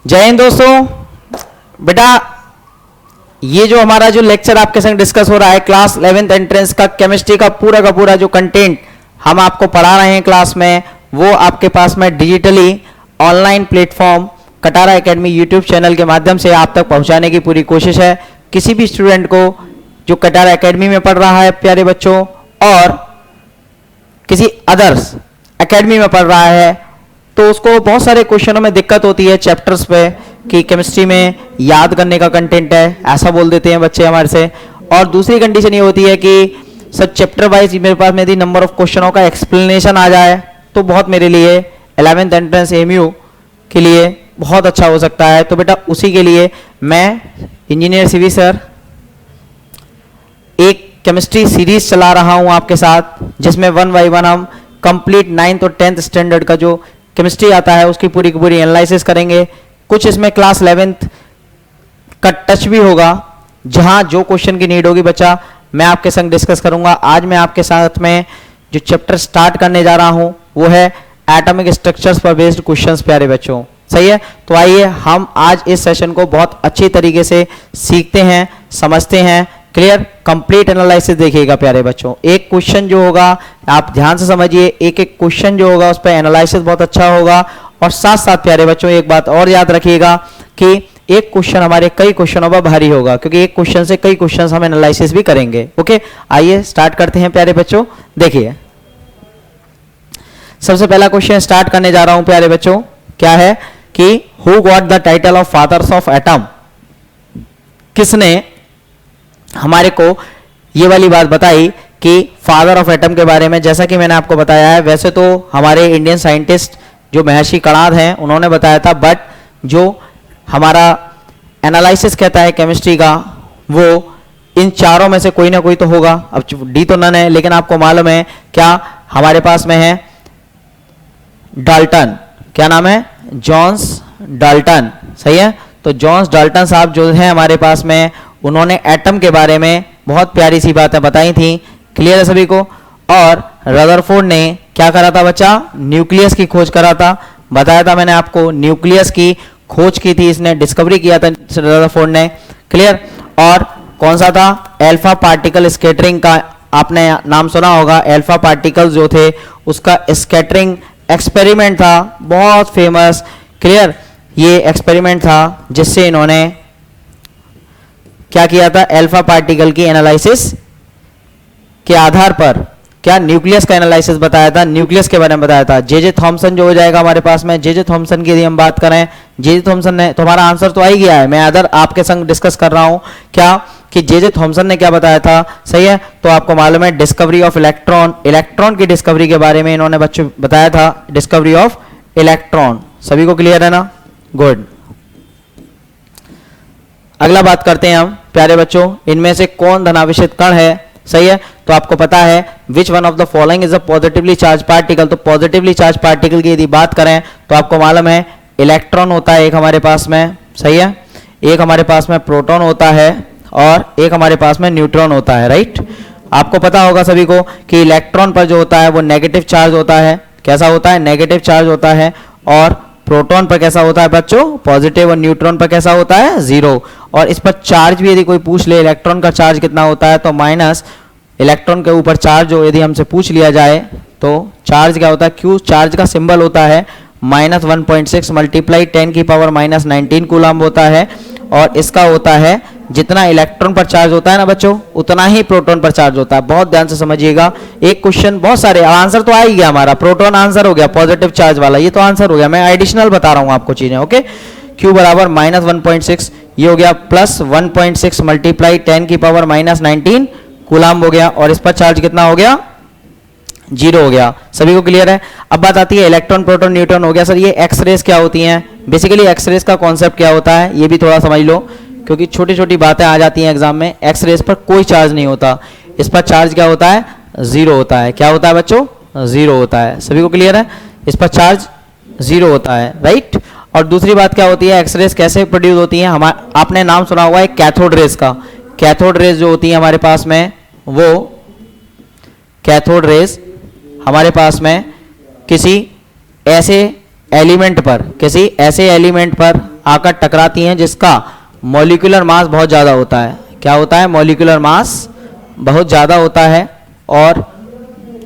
जय हिंद दोस्तों। बेटा ये जो हमारा जो लेक्चर आपके संग डिस्कस हो रहा है क्लास 11th एंट्रेंस का केमिस्ट्री का पूरा जो कंटेंट हम आपको पढ़ा रहे हैं क्लास में, वो आपके पास में digitally online platform Katara academy YouTube channel के माध्यम से आप तक पहुंचाने की पूरी कोशिश है। किसी भी स्टूडेंट को जो कटारा एकेडमी में पढ़ रहा है प्यारे बच्चों, और किसी अदर्स एकेडमी में पढ़ रहा है, तो उसको बहुत सारे क्वेश्चनों में दिक्कत होती है चैप्टर्स पे कि केमिस्ट्री में याद करने का कंटेंट है, ऐसा बोल देते हैं बच्चे हमारे से। और दूसरी कंडीशन ये होती है कि सब चैप्टर वाइज मेरे पास में यदि नंबर ऑफ क्वेश्चनों का एक्सप्लेनेशन आ जाए तो बहुत मेरे लिए 11th एंट्रेंस एमयू के लिए बहुत अच्छा हो सकता है। तो बेटा उसी के लिए मैं इंजीनियर सीवी सर एक केमिस्ट्री सीरीज चला रहा हूं आपके साथ, जिसमें 1 by 1 हम कंप्लीट 9th और 10th स्टैंडर्ड का जो केमिस्ट्री आता है उसकी पूरी की पूरी एनालिसिस करेंगे। कुछ इसमें क्लास 11th का टच भी होगा, जहां जो क्वेश्चन की नीड होगी बच्चा मैं आपके संग डिस्कस करूंगा। आज मैं आपके साथ में जो चैप्टर स्टार्ट करने जा रहा हूं वो है एटॉमिक स्ट्रक्चर्स पर बेस्ड क्वेश्चंस प्यारे बच्चों, सही है। तो आइए हम आज इस सेशन को बहुत अच्छी तरीके से सीखते हैं, समझते हैं। क्लियर, कंप्लीट एनालिसिस देखिएगा प्यारे बच्चों। एक क्वेश्चन जो होगा आप ध्यान से समझिए, एक एक क्वेश्चन जो होगा उस पर एनालिसिस बहुत अच्छा होगा। और साथ साथ प्यारे बच्चों एक बात और याद रखिएगा कि एक क्वेश्चन हमारे कई क्वेश्चनों पर भारी होगा, क्योंकि एक क्वेश्चन से कई क्वेश्चन हम एनालिसिस भी करेंगे। ओके, आइए स्टार्ट करते हैं प्यारे बच्चों। देखिए सबसे पहला क्वेश्चन स्टार्ट करने जा रहा हूं प्यारे बच्चों, क्या है कि who got the title of fathers of atom. किसने हमारे को ये वाली बात बताई कि फादर ऑफ एटम के बारे में। जैसा कि मैंने आपको बताया है, वैसे तो हमारे इंडियन साइंटिस्ट जो महर्षि कणाद हैं उन्होंने बताया था, बट जो हमारा एनालिसिस कहता है केमिस्ट्री का, वो इन चारों में से कोई ना कोई तो होगा। अब डी तो नन है, लेकिन आपको मालूम है क्या हमारे पास में है डाल्टन। क्या नाम है? जॉन्स डाल्टन, सही है। तो जॉन्स डाल्टन साहब जो है हमारे पास में, उन्होंने एटम के बारे में बहुत प्यारी सी बातें बताई थी। क्लियर है सभी को। और रदरफोर्ड ने क्या करा था बच्चा? न्यूक्लियस की खोज करा था। बताया था मैंने आपको, न्यूक्लियस की खोज की थी, इसने डिस्कवरी किया था रदरफोर्ड ने। क्लियर। और कौन सा था? अल्फा पार्टिकल स्कैटरिंग का आपने नाम सुना होगा। अल्फा पार्टिकल्स जो थे उसका स्कैटरिंग एक्सपेरिमेंट था, बहुत फेमस। क्लियर, ये एक्सपेरिमेंट था जिससे इन्होंने क्या किया था? अल्फा पार्टिकल की एनालिसिस के आधार पर क्या न्यूक्लियस का एनालिसिस बताया था, न्यूक्लियस के बारे में बताया था। जे थॉमसन जो हो जाएगा हमारे पास में, जे थॉमसन की यदि हम बात करें, जे थॉमसन ने, तो हमारा आंसर तो आ ही गया है। मैं अदर आपके संग डिस्कस कर रहा हूं क्या कि जे थॉमसन ने क्या बताया था, सही है। तो आपको मालूम है डिस्कवरी ऑफ इलेक्ट्रॉन, इलेक्ट्रॉन की डिस्कवरी के बारे में इन्होंने बच्चों बताया था, डिस्कवरी ऑफ इलेक्ट्रॉन। सभी को क्लियर है ना? गुड। अगला बात करते हैं हम प्यारे बच्चों, इनमें से कौन धनावेशित कण है, सही है। तो आपको पता है which one of the following is a positively charge particle. तो पॉजिटिवली चार्ज पार्टिकल की यदि बात करें तो आपको मालूम है इलेक्ट्रॉन होता है एक हमारे पास में, सही है। एक हमारे पास में प्रोटॉन होता है और एक हमारे पास में न्यूट्रॉन होता है, राइट। आपको पता होगा सभी को कि इलेक्ट्रॉन पर जो होता है वो नेगेटिव चार्ज होता है। कैसा होता है? नेगेटिव चार्ज होता है। और प्रोटॉन पर कैसा होता है बच्चों? पॉजिटिव। और न्यूट्रॉन पर कैसा होता है? 0। और इस पर चार्ज भी यदि कोई पूछ ले इलेक्ट्रॉन का चार्ज कितना होता है, तो माइनस इलेक्ट्रॉन के ऊपर चार्ज जो यदि हमसे पूछ लिया जाए तो चार्ज क्या होता है? क्यू। चार्ज का सिंबल होता है -1.6 मल्टीप्लाई 10⁻⁻19 कूलम्ब होता है। और इसका होता है जितना इलेक्ट्रॉन पर चार्ज होता है ना बच्चों, उतना ही प्रोटॉन पर चार्ज होता है। बहुत ध्यान से समझिएगा। एक क्वेश्चन, बहुत सारे आंसर तो आ ही गया हमारा। प्रोटॉन आंसर हो गया, पॉजिटिव चार्ज वाला ये तो आंसर हो गया। मैं एडिशनल बता रहा हूं आपको चीजें। ओके, Q बराबर -1.6, ये हो गया +1.6 मल्टीप्लाई 10⁻⁻19 कूलम्ब हो गया। और इस पर चार्ज कितना हो गया? 0 हो गया। सभी को क्लियर है? अब बात आती है इलेक्ट्रॉन प्रोटॉन न्यूट्रॉन हो गया। सर ये एक्सरेज क्या होती हैं? बेसिकली एक्सरेज का कॉन्सेप्ट क्या होता है ये भी थोड़ा समझ लो, क्योंकि छोटी छोटी बातें आ जाती हैं एग्जाम में। एक्सरेज पर कोई चार्ज नहीं होता, इस पर चार्ज क्या होता है? 0 होता है। क्या होता है बच्चों? 0 होता है। सभी को क्लियर है? इस पर चार्ज 0 होता है, राइट। और दूसरी बात क्या होती है? एक्सरेज कैसे प्रोड्यूस होती है? आपने नाम सुना हुआ है कैथोड रेज का। कैथोड रेज जो होती है हमारे पास में, वो कैथोड रेज हमारे पास में किसी ऐसे एलिमेंट पर आकर टकराती हैं जिसका मॉलिक्यूलर मास बहुत ज़्यादा होता है। क्या होता है? मॉलिक्यूलर मास बहुत ज़्यादा होता है, और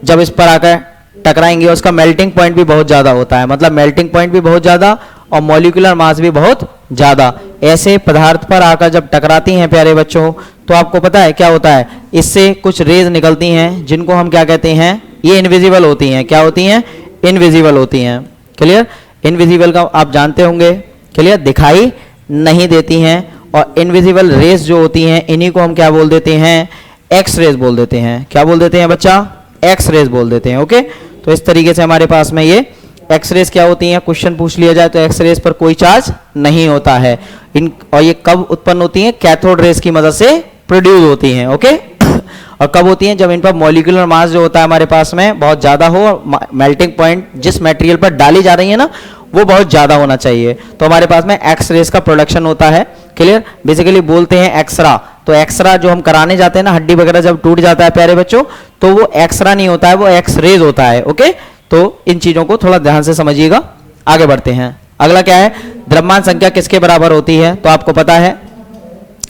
जब इस पर आकर टकराएंगे उसका मेल्टिंग पॉइंट भी बहुत ज़्यादा होता है, मतलब मेल्टिंग पॉइंट भी बहुत ज़्यादा और मॉलिक्यूलर मास भी बहुत ज़्यादा। ऐसे पदार्थ पर आकर जब टकराती हैं प्यारे बच्चों, तो आपको पता है क्या होता है? इससे कुछ रेज निकलती हैं जिनको हम क्या कहते हैं? ये इनविजिबल होती हैं। क्या होती हैं? इनविजिबल होती हैं। क्लियर? इनविजिबल का आप जानते होंगे। क्लियर? दिखाई नहीं देती हैं, और इनविजिबल रेज जो होती हैं इन्हीं को हम क्या बोल देते हैं? एक्स रेज बोल देते हैं। क्या बोल देते हैं बच्चा? एक्स रेज बोल देते हैं। ओके, तो इस तरीके से हमारे पास में ये एक्स रेज क्या होती हैं? क्वेश्चन पूछ लिया जाए तो एक्स रेज पर कोई चार्ज नहीं होता है इन, और ये कब उत्पन्न होती हैं? कैथोड रेज की मदद से प्रोड्यूस होती हैं। ओके और कब होती हैं? जब इन पर मॉलिक्यूलर मास जो होता है हमारे पास में बहुत ज़्यादा हो, और मेल्टिंग पॉइंट जिस मटेरियल पर डाली जा रही है ना वो बहुत ज़्यादा होना चाहिए, तो हमारे पास में एक्स रेज का प्रोडक्शन होता है। क्लियर? बेसिकली बोलते हैं एक्सरा। तो एक्सरा जो हम कराने जाते हैं ना, हड्डी वगैरह जब टूट जाता है प्यारे बच्चों, तो वो एक्सरा नहीं होता है, वो एक्स रेज होता है। ओके, तो इन चीज़ों को थोड़ा ध्यान से समझिएगा। आगे बढ़ते हैं। अगला क्या है? द्रव्यमान संख्या किसके बराबर होती है? तो आपको पता है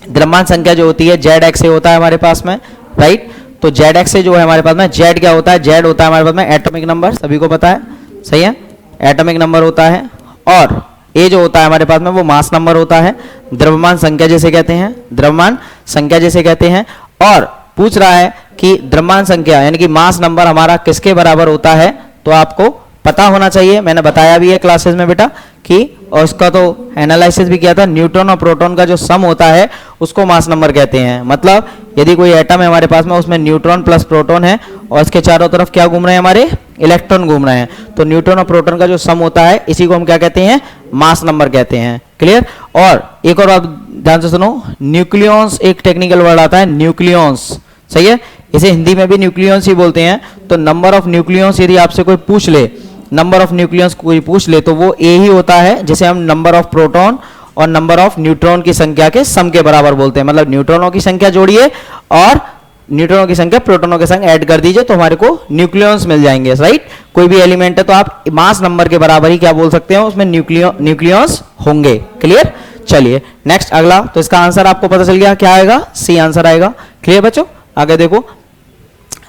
द्रव्यमान संख्या जो होती है जेड एक्स से होता है हमारे पास में, राइट? तो जेड एक्स से जो है हमारे पास में जेड क्या होता है? जेड होता है हमारे पास में एटॉमिक नंबर, सभी को पता है, सही है? एटॉमिक नंबर होता है, और ए जो होता है हमारे पास में वो मास नंबर होता है, द्रव्यमान संख्या जैसे कहते हैं, द्रव्यमान संख्या जैसे कहते हैं। और पूछ रहा है कि द्रव्यमान संख्या यानी कि मास नंबर हमारा किसके बराबर होता है? तो आपको पता होना चाहिए, मैंने बताया भी है क्लासेस में बेटा कि, और उसका तो एनालिसिस भी किया था, न्यूट्रॉन और प्रोटॉन का जो सम होता है उसको मास नंबर कहते हैं। मतलब यदि कोई एटम है हमारे पास में, उसमें न्यूट्रॉन प्लस प्रोटॉन है और इसके चारों तरफ क्या घूम रहे हैं? हमारे इलेक्ट्रॉन घूम रहे हैं, तो न्यूट्रॉन और प्रोटॉन का जो सम होता है इसी को हम क्या कहते हैं? मास नंबर कहते हैं। क्लियर? और एक और आप ध्यान से सुनो, न्यूक्लियॉन्स एक टेक्निकल वर्ड आता है, न्यूक्लियॉन्स, सही है? इसे हिंदी में भी न्यूक्लियॉन्स ही बोलते हैं। तो नंबर ऑफ न्यूक्लियॉन्स यदि आपसे कोई पूछ ले, नंबर ऑफ न्यूक्लियॉन्स कोई पूछ ले, तो वो ए ही होता है जिसे हम नंबर ऑफ प्रोटॉन और नंबर ऑफ न्यूट्रॉन की संख्या के सम के बराबर बोलते हैं। मतलब न्यूट्रॉनों की संख्या जोड़िए और न्यूट्रॉनों की संख्या प्रोटॉनों के संग ऐड कर दीजिए तो हमारे को न्यूक्लियॉन्स मिल जाएंगे, राइट? कोई भी एलिमेंट है तो आप मास नंबर के बराबर ही क्या बोल सकते हो? उसमें न्यूक्लियॉन्स होंगे। क्लियर? चलिए नेक्स्ट अगला, तो इसका आंसर आपको पता चल गया क्या आएगा? सी आंसर आएगा। क्लियर बच्चों? आगे देखो,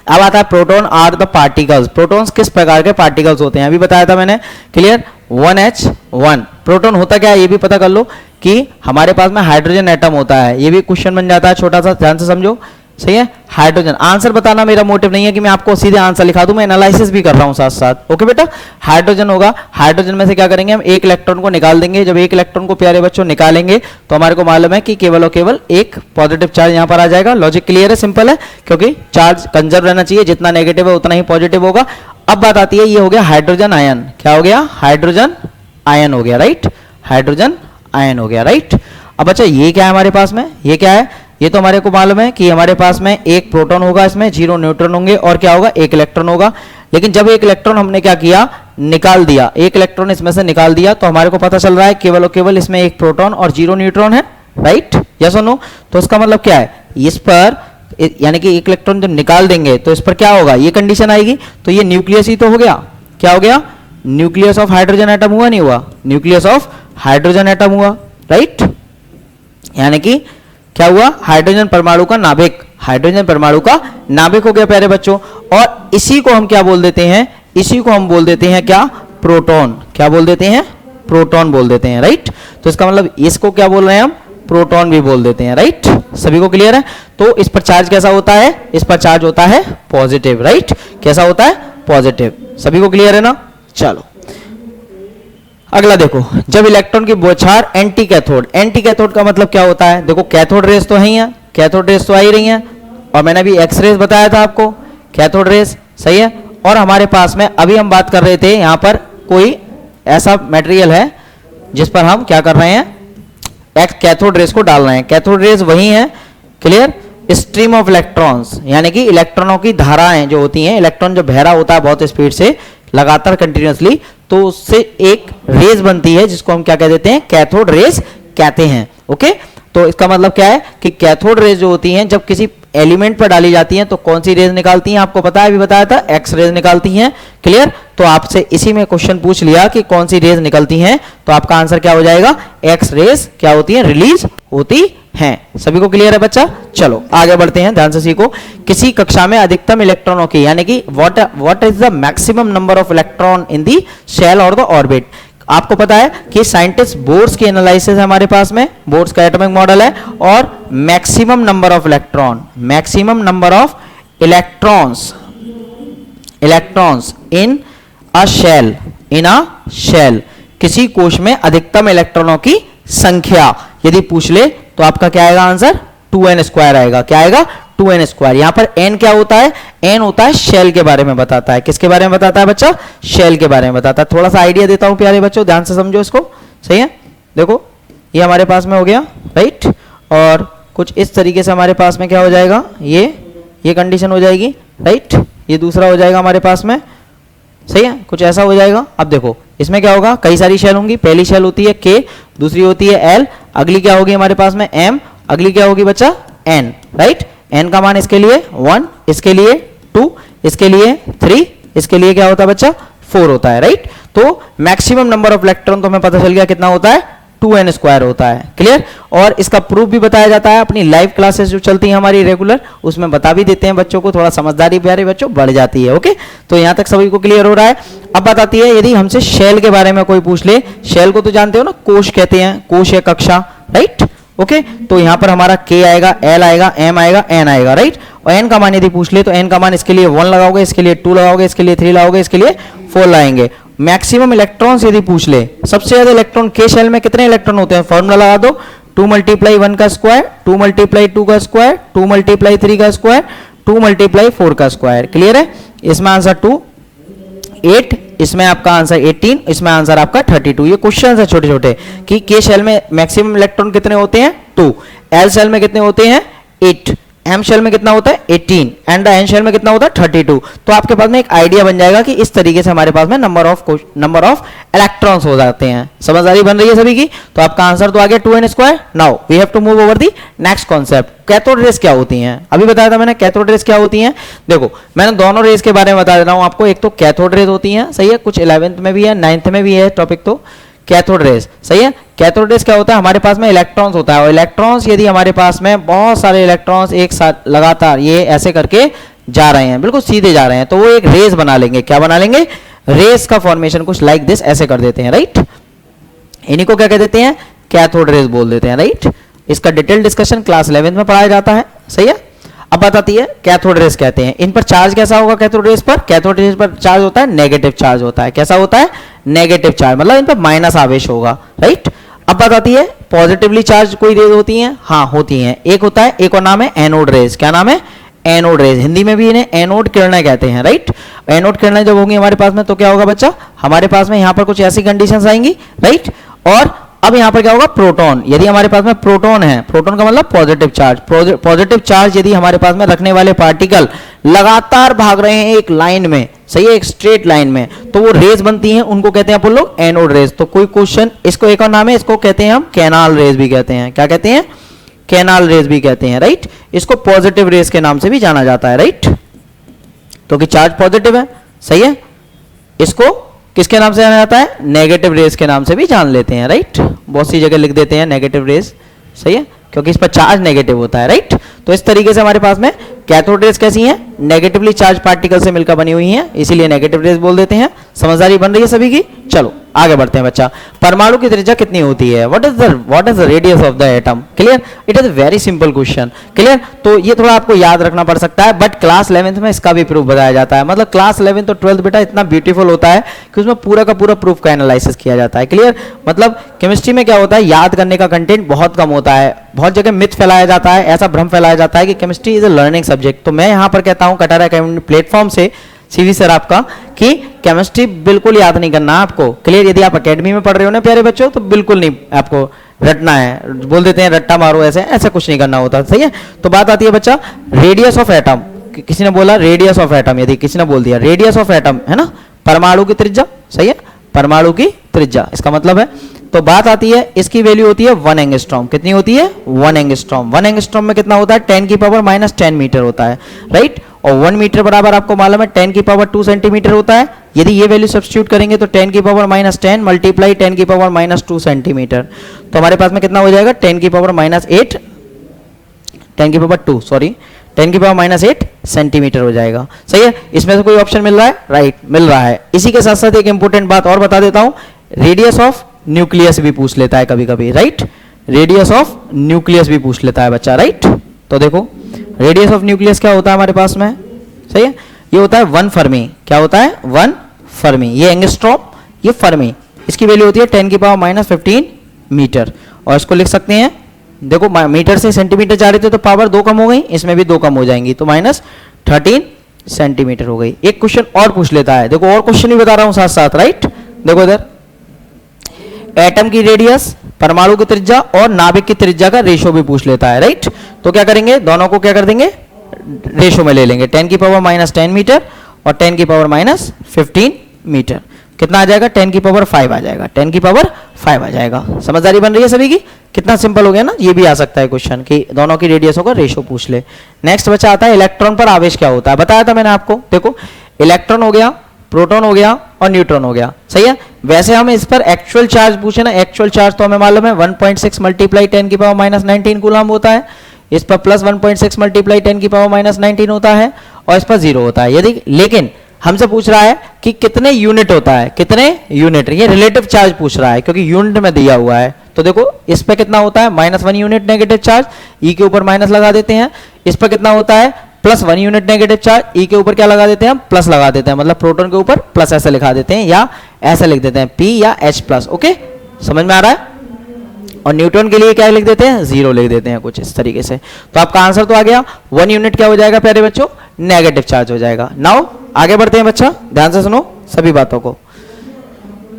अब आता है proton are the particles. Protons किस प्रकार के पार्टिकल्स होते हैं? अभी बताया था मैंने। क्लियर? 1H1 प्रोटॉन होता क्या है ये भी पता कर लो कि हमारे पास में हाइड्रोजन एटम होता है। ये भी क्वेश्चन बन जाता है छोटा सा, ध्यान से समझो, सही है? हाइड्रोजन, आंसर बताना मेरा मोटिव नहीं है कि मैं आपको सीधे आंसर लिखा दूं, मैं एनालिसिस भी कर रहा हूं साथ साथ। ओके बेटा, हाइड्रोजन होगा, हाइड्रोजन में से क्या करेंगे हम? एक इलेक्ट्रॉन को निकाल देंगे। जब एक इलेक्ट्रॉन को प्यारे बच्चों निकालेंगे तो हमारे को मालूम है कि केवल और केवल एक पॉजिटिव चार्ज यहां पर आ जाएगा। लॉजिक क्लियर है? सिंपल है, क्योंकि चार्ज कंजर्व रहना चाहिए, जितना नेगेटिव है उतना ही पॉजिटिव होगा। अब बात आती है, ये हो गया हाइड्रोजन आयन। क्या हो गया? हाइड्रोजन आयन हो गया, राइट? हाइड्रोजन आयन हो गया, राइट? अब अच्छा ये क्या है हमारे पास में? ये क्या है? ये तो हमारे को मालूम है कि हमारे पास में एक प्रोटॉन होगा, इसमें 0 न्यूट्रॉन होंगे, और क्या होगा? एक इलेक्ट्रॉन होगा। लेकिन जब एक इलेक्ट्रॉन हमने क्या किया? निकाल दिया, एक इलेक्ट्रॉन इसमें से निकाल दिया, तो हमारे को पता चल रहा है केवल और केवल इसमें एक प्रोटॉन और 0 न्यूट्रॉन है, राइट? यस और नो? तो इसका मतलब क्या है? इस पर यानी कि एक इलेक्ट्रॉन जब निकाल देंगे तो इस पर क्या होगा? ये कंडीशन आएगी, तो ये न्यूक्लियस ही तो हो गया। क्या हो गया? न्यूक्लियस ऑफ हाइड्रोजन एटम हुआ, नहीं हुआ? न्यूक्लियस ऑफ हाइड्रोजन एटम हुआ, राइट? यानी कि क्या हुआ? हाइड्रोजन परमाणु का नाभिक, हाइड्रोजन परमाणु का नाभिक हो गया प्यारे बच्चों। और इसी को हम क्या बोल देते हैं? इसी को हम बोल देते हैं क्या? प्रोटॉन। क्या बोल देते हैं? प्रोटॉन बोल देते हैं, राइट? तो इसका मतलब इसको क्या बोल रहे हैं हम? प्रोटॉन भी बोल देते हैं, राइट? सभी को क्लियर है? तो इस पर चार्ज कैसा होता है? इस पर चार्ज होता है पॉजिटिव, राइट? कैसा होता है? पॉजिटिव। सभी को क्लियर है ना? चलो अगला देखो, जब इलेक्ट्रॉन की बौछार एंटी कैथोड, एंटी कैथोड का मतलब क्या होता है? देखो कैथोड रेस तो है ही है, कैथोड रेस तो आ ही रही है, और मैंने अभी एक्स रेस बताया था आपको, कैथोड रेस, सही है? और हमारे पास में अभी हम बात कर रहे थे यहाँ पर कोई ऐसा मटेरियल है जिस पर हम क्या कर रहे हैं? कैथोड रेस को डाल रहे हैं। कैथोड रेस वही है, क्लियर? स्ट्रीम ऑफ इलेक्ट्रॉन्स, यानी कि इलेक्ट्रॉनों की धाराएं जो होती हैं, इलेक्ट्रॉन जब बह रहा होता है बहुत स्पीड से लगातार कंटिन्यूअसली, तो उससे एक रेस बनती है जिसको हम क्या कह देते हैं? कैथोड रेस कहते हैं। ओके, तो इसका मतलब क्या है कि कैथोड रेस जो होती हैं जब किसी एलिमेंट पर डाली जाती हैं तो कौन सी रेज निकालती हैं, आपको पता है, अभी बताया था, एक्स रेज निकालती हैं। क्लियर? तो आपसे इसी में क्वेश्चन पूछ लिया कि कौन सी रेज निकलती हैं, तो आपका आंसर क्या हो जाएगा, एक्स रेज क्या होती है, रिलीज होती हैं। सभी को क्लियर है बच्चा? चलो आगे बढ़ते हैं, ध्यान से सीखो। किसी कक्षा में अधिकतम इलेक्ट्रॉनों की, यानी कि what is the maximum number of electron in the shell और द ऑर्बिट। आपको पता है कि साइंटिस्ट बोर्ड्स की एनालिसिस है हमारे पास में, बोर्ड्स का एटॉमिक मॉडल है, और maximum number of electrons in a shell, किसी कोश में अधिकतम इलेक्ट्रॉनों की संख्या यदि पूछ ले तो आपका क्या आएगा आंसर, 2n² आएगा। क्या आएगा, 2n²। यहां पर n क्या होता है, n होता है शेल के बारे में बताता है। किसके बारे में बताता है बच्चा, शेल के बारे में बताता है। थोड़ा सा आइडिया देता हूं प्यारे बच्चों, ध्यान से समझो इसको। सही है, देखो ये हमारे पास में हो गया, राइट, और कुछ इस तरीके से हमारे पास में क्या हो जाएगा, ये कंडीशन हो जाएगी, राइट, ये दूसरा हो जाएगा हमारे पास में। सही है, कुछ ऐसा हो जाएगा। अब देखो इसमें क्या होगा, कई सारी शेल होंगी, पहली शेल होती है K, दूसरी होती है L, अगली क्या होगी हमारे पास में M, अगली क्या होगी बच्चा, N, राइट। N का मान इसके लिए 1, इसके लिए 2, इसके लिए 3, इसके लिए क्या होता है बच्चा, 4 होता है, राइट। तो मैक्सिमम नंबर ऑफ इलेक्ट्रॉन तो हमें पता चल गया कितना होता है, 2n² होता है। क्लियर? और इसका प्रूफ भी बताया जाता है अपनी लाइव क्लासेस जो चलती हैं हमारी रेगुलर, उसमें बता भी देते हैं बच्चों को, थोड़ा समझदारी प्यारे बच्चों बढ़ जाती है। ओके, तो यहां तक सभी को क्लियर हो रहा है। अब बात आती है, यदि हमसे शेल के बारे में कोई पूछ ले, शेल को तो जानते हो ना, कोश कहते हैं, कोश है कक्षा, राइट। ओके, तो यहां पर हमारा K आएगा, L आएगा, M आएगा, N आएगा, राइट। और N का मान यदि पूछ ले तो N का मान इसके लिए 1 लगाओगे, इसके लिए 2 लगाओगे, इसके लिए 3 लगाओगे, इसके लिए 4 लाएंगे। मैक्सिमम इलेक्ट्रॉन्स यदि पूछ ले, सबसे ज्यादा इलेक्ट्रॉन K शेल में कितने इलेक्ट्रॉन होते हैं, फॉर्मूला लगा दो, 2 × 1 का स्क्वायर, 2 × 2 का स्क्वायर, 2 × 3 का स्क्वायर, 2 × 4 का स्क्वायर। क्लियर है? इसमें आंसर 2, 8, इसमें आपका आंसर 18, इसमें आंसर आपका 32। ये क्वेश्चन है छोटे छोटे कि K शेल में मैक्सिमम इलेक्ट्रॉन कितने होते हैं, 2, L शेल में कितने होते हैं, 8, M शेल में कितना होता है, 18, एंड N शेल में कितना होता है, 32। तो आपके पास में एक आइडिया बन जाएगा कि इस तरीके से हमारे पास में नंबर ऑफ इलेक्ट्रॉन्स हो जाते हैं। समझदारी बन रही है सभी की? तो आपका आंसर तो आ गया 2n²। Now we have to move over the next concept, cathode rays क्या होती हैं। अभी बताया था मैंने कैथोड रेज क्या होती हैं। देखो मैंने दोनों रेज के बारे में बता देता हूं आपको, एक तो कैथोड रेज होती हैं, सही है, कुछ 11th में भी है, 9th में भी है टॉपिक, तो कैथोड रेज, सही है। कैथोड रेज क्या होता है, हमारे पास में इलेक्ट्रॉन्स होता है, और इलेक्ट्रॉन्स यदि हमारे पास में बहुत सारे इलेक्ट्रॉन्स एक साथ लगातार ये ऐसे करके जा रहे हैं, बिल्कुल सीधे जा रहे हैं, तो वो एक रेज बना लेंगे। क्या बना लेंगे, रेज का फॉर्मेशन कुछ लाइक दिस ऐसे कर देते हैं, राइट। इन्हीं को क्या कह देते हैं, कैथोड रेज बोल देते हैं, राइट। इसका डिटेल डिस्कशन क्लास 11th में पढ़ाया जाता है, सही है। अब बात आती है कैथोड रेज कहते हैं, इन पर चार्ज कैसा होगा, कैथोड रेज पर चार्ज होता है नेगेटिव चार्ज होता है। कैसा होता है, नेगेटिव चार्ज, मतलब इन पर माइनस आवेश होगा, राइट। अब बात आती है पॉजिटिवली चार्ज कोई रेज होती हैं, हाँ होती हैं। एक होता है, एक और नाम है एनोड रेज। क्या नाम है, एनोड रेज, हिंदी में भी इन्हें एनोड किरणें कहते हैं, राइट। एनोड किरणें जब होंगी हमारे पास में तो क्या होगा बच्चा, हमारे पास में यहाँ पर कुछ ऐसी कंडीशंस आएंगी, राइट। और अब यहां पर क्या होगा, प्रोटॉन, यदि हमारे पास में प्रोटॉन है, प्रोटॉन का मतलब पॉजिटिव चार्ज, पॉजिटिव चार्ज यदि हमारे पास में रखने वाले पार्टिकल लगातार भाग रहे हैं एक लाइन में, सही है, एक स्ट्रेट लाइन में, तो वो रेज बनती हैं, उनको कहते हैं अपन लोग एनोड रेज। तो कोई क्वेश्चन, इसको एक और नाम है, इसको कहते हैं हम कैनाल रेज भी कहते हैं। क्या कहते हैं, कैनाल रेज भी कहते हैं, राइट। इसको पॉजिटिव रेज के नाम से भी जाना जाता है, राइट, क्योंकि चार्ज पॉजिटिव है, सही है। इसको किसके नाम से जाना जाता है, नेगेटिव रेज के नाम से भी जान लेते हैं, राइट। बहुत सी जगह लिख देते हैं नेगेटिव रेज, सही है, क्योंकि इस पर चार्ज नेगेटिव होता है, राइट। तो इस तरीके से हमारे पास में कैथोड रेज कैसी हैं, नेगेटिवली चार्ज पार्टिकल से मिलकर बनी हुई हैं, इसीलिए नेगेटिव रेज बोल देते हैं। समझदारी बन रही है सभी की? चलो आगे बढ़ते हैं बच्चा। परमाणु की त्रिज्या कितनी होती है, what is the radius of the atom. Clear, it is very simple question. Clear, तो ये थोड़ा आपको याद रखना पड़ सकता है, बट क्लास 11th में इसका भी प्रूफ बताया जाता है। मतलब क्लास 11th और 12th बेटा इतना ब्यूटीफुल होता है कि उसमें पूरा का पूरा प्रूफ का एनालिसिस किया जाता है। क्लियर, मतलब केमिस्ट्री में क्या होता है, याद करने का कंटेंट बहुत कम होता है, बहुत जगह मिथ फैलाया जाता है, ऐसा भ्रम फैलाया जाता है कि chemistry is a learning subject. तो मैं यहाँ पर कहता हूँ कटारा अकेडमी प्लेटफॉर्म से सीवी सर आपका कि केमिस्ट्री बिल्कुल याद नहीं करना है आपको। क्लियर, यदि आप एकेडमी में पढ़ रहे हो ना प्यारे बच्चों, तो बिल्कुल नहीं आपको रटना है, बोल देते हैं रट्टा मारो, ऐसे ऐसा कुछ नहीं करना होता, सही है। तो बात आती है बच्चा रेडियस ऑफ एटम, किसी ने बोला रेडियस ऑफ एटम, यदि किसी ने बोल दिया रेडियस ऑफ एटम, है ना, परमाणु की त्रिज्या, सही है, परमाणु की त्रिज्या, इसका मतलब है तो बात आती है इसकी वैल्यू होती है 1 एंगस्ट्रॉम। कितनी होती है? 1 एंगस्ट्रॉम। 1 एंगस्ट्रॉम में कितना होता है? 10 की पावर माइनस 10 मीटर होता है, राइट। और 1 मीटर बराबर आपको मालूम है 10 की पावर 2 सेंटीमीटर होता है। यदि ये वैल्यू सब्स्टिट्यूट करेंगे तो 10 की पावर माइनस 10 मल्टीप्लाई 10 की पावर माइनस 2 सेंटीमीटर, तो हमारे पास में कितना हो जाएगा? 10 की पावर माइनस 8, 10 की पावर 2 सॉरी 10 की पावर माइनस 8 सेंटीमीटर हो जाएगा। सही है। इसमें से कोई ऑप्शन मिल रहा है? राइट, मिल रहा है। इसी के साथ साथ एक इंपॉर्टेंट बात और बता देता हूं, रेडियस ऑफ न्यूक्लियस भी पूछ लेता है कभी कभी, राइट। रेडियस ऑफ न्यूक्लियस भी पूछ लेता है बच्चा, राइट। तो देखो रेडियस ऑफ न्यूक्लियस क्या होता है हमारे पास में? सही है, ये होता है 1 फर्मी। क्या होता है? 1 फर्मी। ये एंगस्ट्रॉम, ये फर्मी। इसकी वैल्यू होती है 10 की पावर माइनस 15 मीटर। और इसको लिख सकते हैं, देखो मीटर से सेंटीमीटर जा रहे थे तो पावर 2 कम हो गई, इसमें भी 2 कम हो जाएंगी, तो माइनस 13 सेंटीमीटर हो गई। एक क्वेश्चन और पूछ लेता है, देखो और क्वेश्चन भी बता रहा हूं साथ साथ, राइट। देखो इधर एटम की रेडियस, परमाणु की त्रिज्या और नाभिक की त्रिज्या का रेशो भी पूछ लेता है, राइट। तो क्या करेंगे? दोनों को क्या कर देंगे? रेशो में ले लेंगे। 10 की पावर माइनस 10 मीटर और 10 की पावर माइनस 15 मीटर। कितना आ जाएगा? 10 की पावर 5 आ जाएगा। 10 की पावर 5 आ जाएगा। समझदारी बन रही है सभी की? कितना सिंपल हो गया ना। ये भी आ सकता है क्वेश्चन कि दोनों की रेडियसों का रेशो पूछ ले। नेक्स्ट बच्चा आता है इलेक्ट्रॉन पर आवेश क्या होता है। बताया था मैंने आपको। देखो इलेक्ट्रॉन हो गया, प्रोटॉन हो गया और न्यूट्रॉन हो गया, सही है। वैसे हमें इस पर एक्चुअल चार्ज पूछे ना, एक्चुअल चार्ज तो हमें मालूम है 1.6 मल्टीप्लाई 10 की पावर माइनस 19 कूलम होता है। इस पर प्लस 1.6 मल्टीप्लाई 10 की पावर माइनस 19 होता है और इस पर 0 होता है। यदि लेकिन हमसे पूछ रहा है कि कितने यूनिट होता है, कितने यूनिट, ये रिलेटिव चार्ज पूछ रहा है क्योंकि यूनिट में दिया हुआ है। तो देखो इस पे कितना होता है? -1 यूनिट नेगेटिव चार्ज, ई के ऊपर माइनस लगा देते हैं। इस पर कितना होता है? +1 यूनिट नेगेटिव चार्ज, ई के ऊपर क्या लगा देते हैं? प्लस लगा देते हैं, मतलब प्रोटॉन के ऊपर प्लस ऐसे लिखा देते हैं या ऐसे लिख देते हैं P या H प्लस। ओके, समझ में आ रहा है। और न्यूट्रॉन के लिए क्या लिख देते हैं? 0 लिख देते हैं, कुछ इस तरीके से। तो आपका आंसर तो आ गया। 1 यूनिट क्या हो जाएगा प्यारे बच्चों? नेगेटिव चार्ज हो जाएगा। नाउ आगे बढ़ते हैं बच्चा, ध्यान से सुनो सभी बातों को।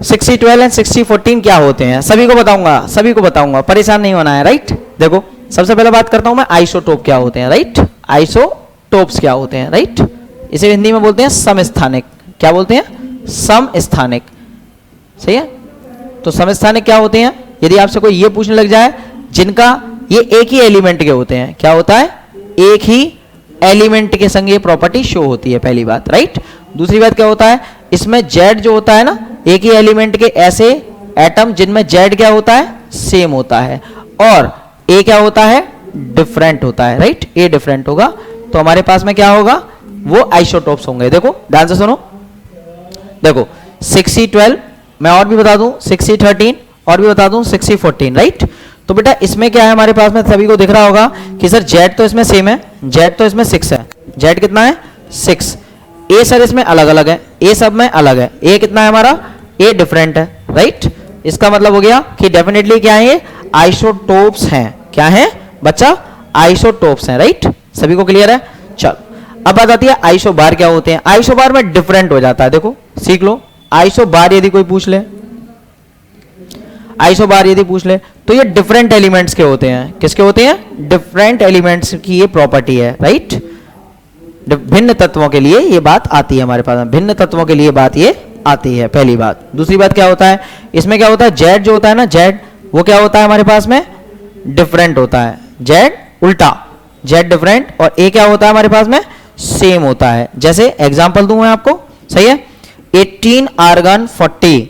6012 एंड 6014 क्या होते हैं? सभी को बताऊंगा, परेशान नहीं होना है, राइट। देखो सबसे पहले बात करता हूं मैं, आइसोटोप क्या होते हैं, राइट। आइसोटोप्स क्या होते हैं, राइट। इसे हिंदी में बोलते हैं समस्थानिक। क्या बोलते हैं? समस्थानिक, सही है। तो समस्थानिक क्या होते हैं? यदि आपसे कोई ये पूछने लग जाए जिनका ये एक ही एलिमेंट के होते हैं, क्या होता है? एक ही एलिमेंट के संग ये प्रॉपर्टी शो होती है, पहली बात, राइट। दूसरी बात क्या होता है? इसमें जेड जो होता है ना, एक ही एलिमेंट के ऐसे एटम जिनमें जेड क्या होता है? सेम होता है, और ए क्या होता है? डिफरेंट होता है, राइट। ए डिफरेंट होगा तो हमारे पास में क्या होगा? वो आइसोटोप्स होंगे। देखो ध्यान से सुनो, देखो 6012 मैं और भी बता दूं, 6013 और भी बता दूं, 6014, राइट। तो बेटा इसमें क्या है हमारे पास में, सभी को दिख रहा होगा कि सर जेड तो इसमें सेम है, जेड तो इसमें 6 है। जेड कितना है? 6। ए सर इसमें अलग अलग है, ए सब में अलग है। ए कितना है हमारा? ए डिफरेंट है, राइट। इसका मतलब हो गया कि डेफिनेटली क्या है? ये आइसोटोप्स हैं। क्या है बच्चा? आइसोटोप्स हैं, राइट। सभी को क्लियर है? चलो अब बात आती है आइसोबार क्या होते हैं। आइसोबार में डिफरेंट हो जाता है, देखो सीख लो। आइसोबार यदि कोई पूछ ले, आइसोबार यदि पूछ ले तो ये डिफरेंट एलिमेंट्स के होते हैं। किसके होते हैं? डिफरेंट एलिमेंट्स की ये प्रॉपर्टी है, राइट। भिन्न तत्वों के लिए ये बात आती है हमारे पास में, भिन्न तत्वों के लिए बात ये आती है, पहली बात। दूसरी बात क्या होता है इसमें? क्या होता है? जेड जो होता है ना, जेड वो क्या होता है हमारे पास में? डिफरेंट होता है। जेड उल्टा, जेड डिफरेंट, और ए क्या होता है हमारे पास में? सेम होता है। जैसे एग्जांपल दूं मैं आपको, सही है। 18 आर्गन 40,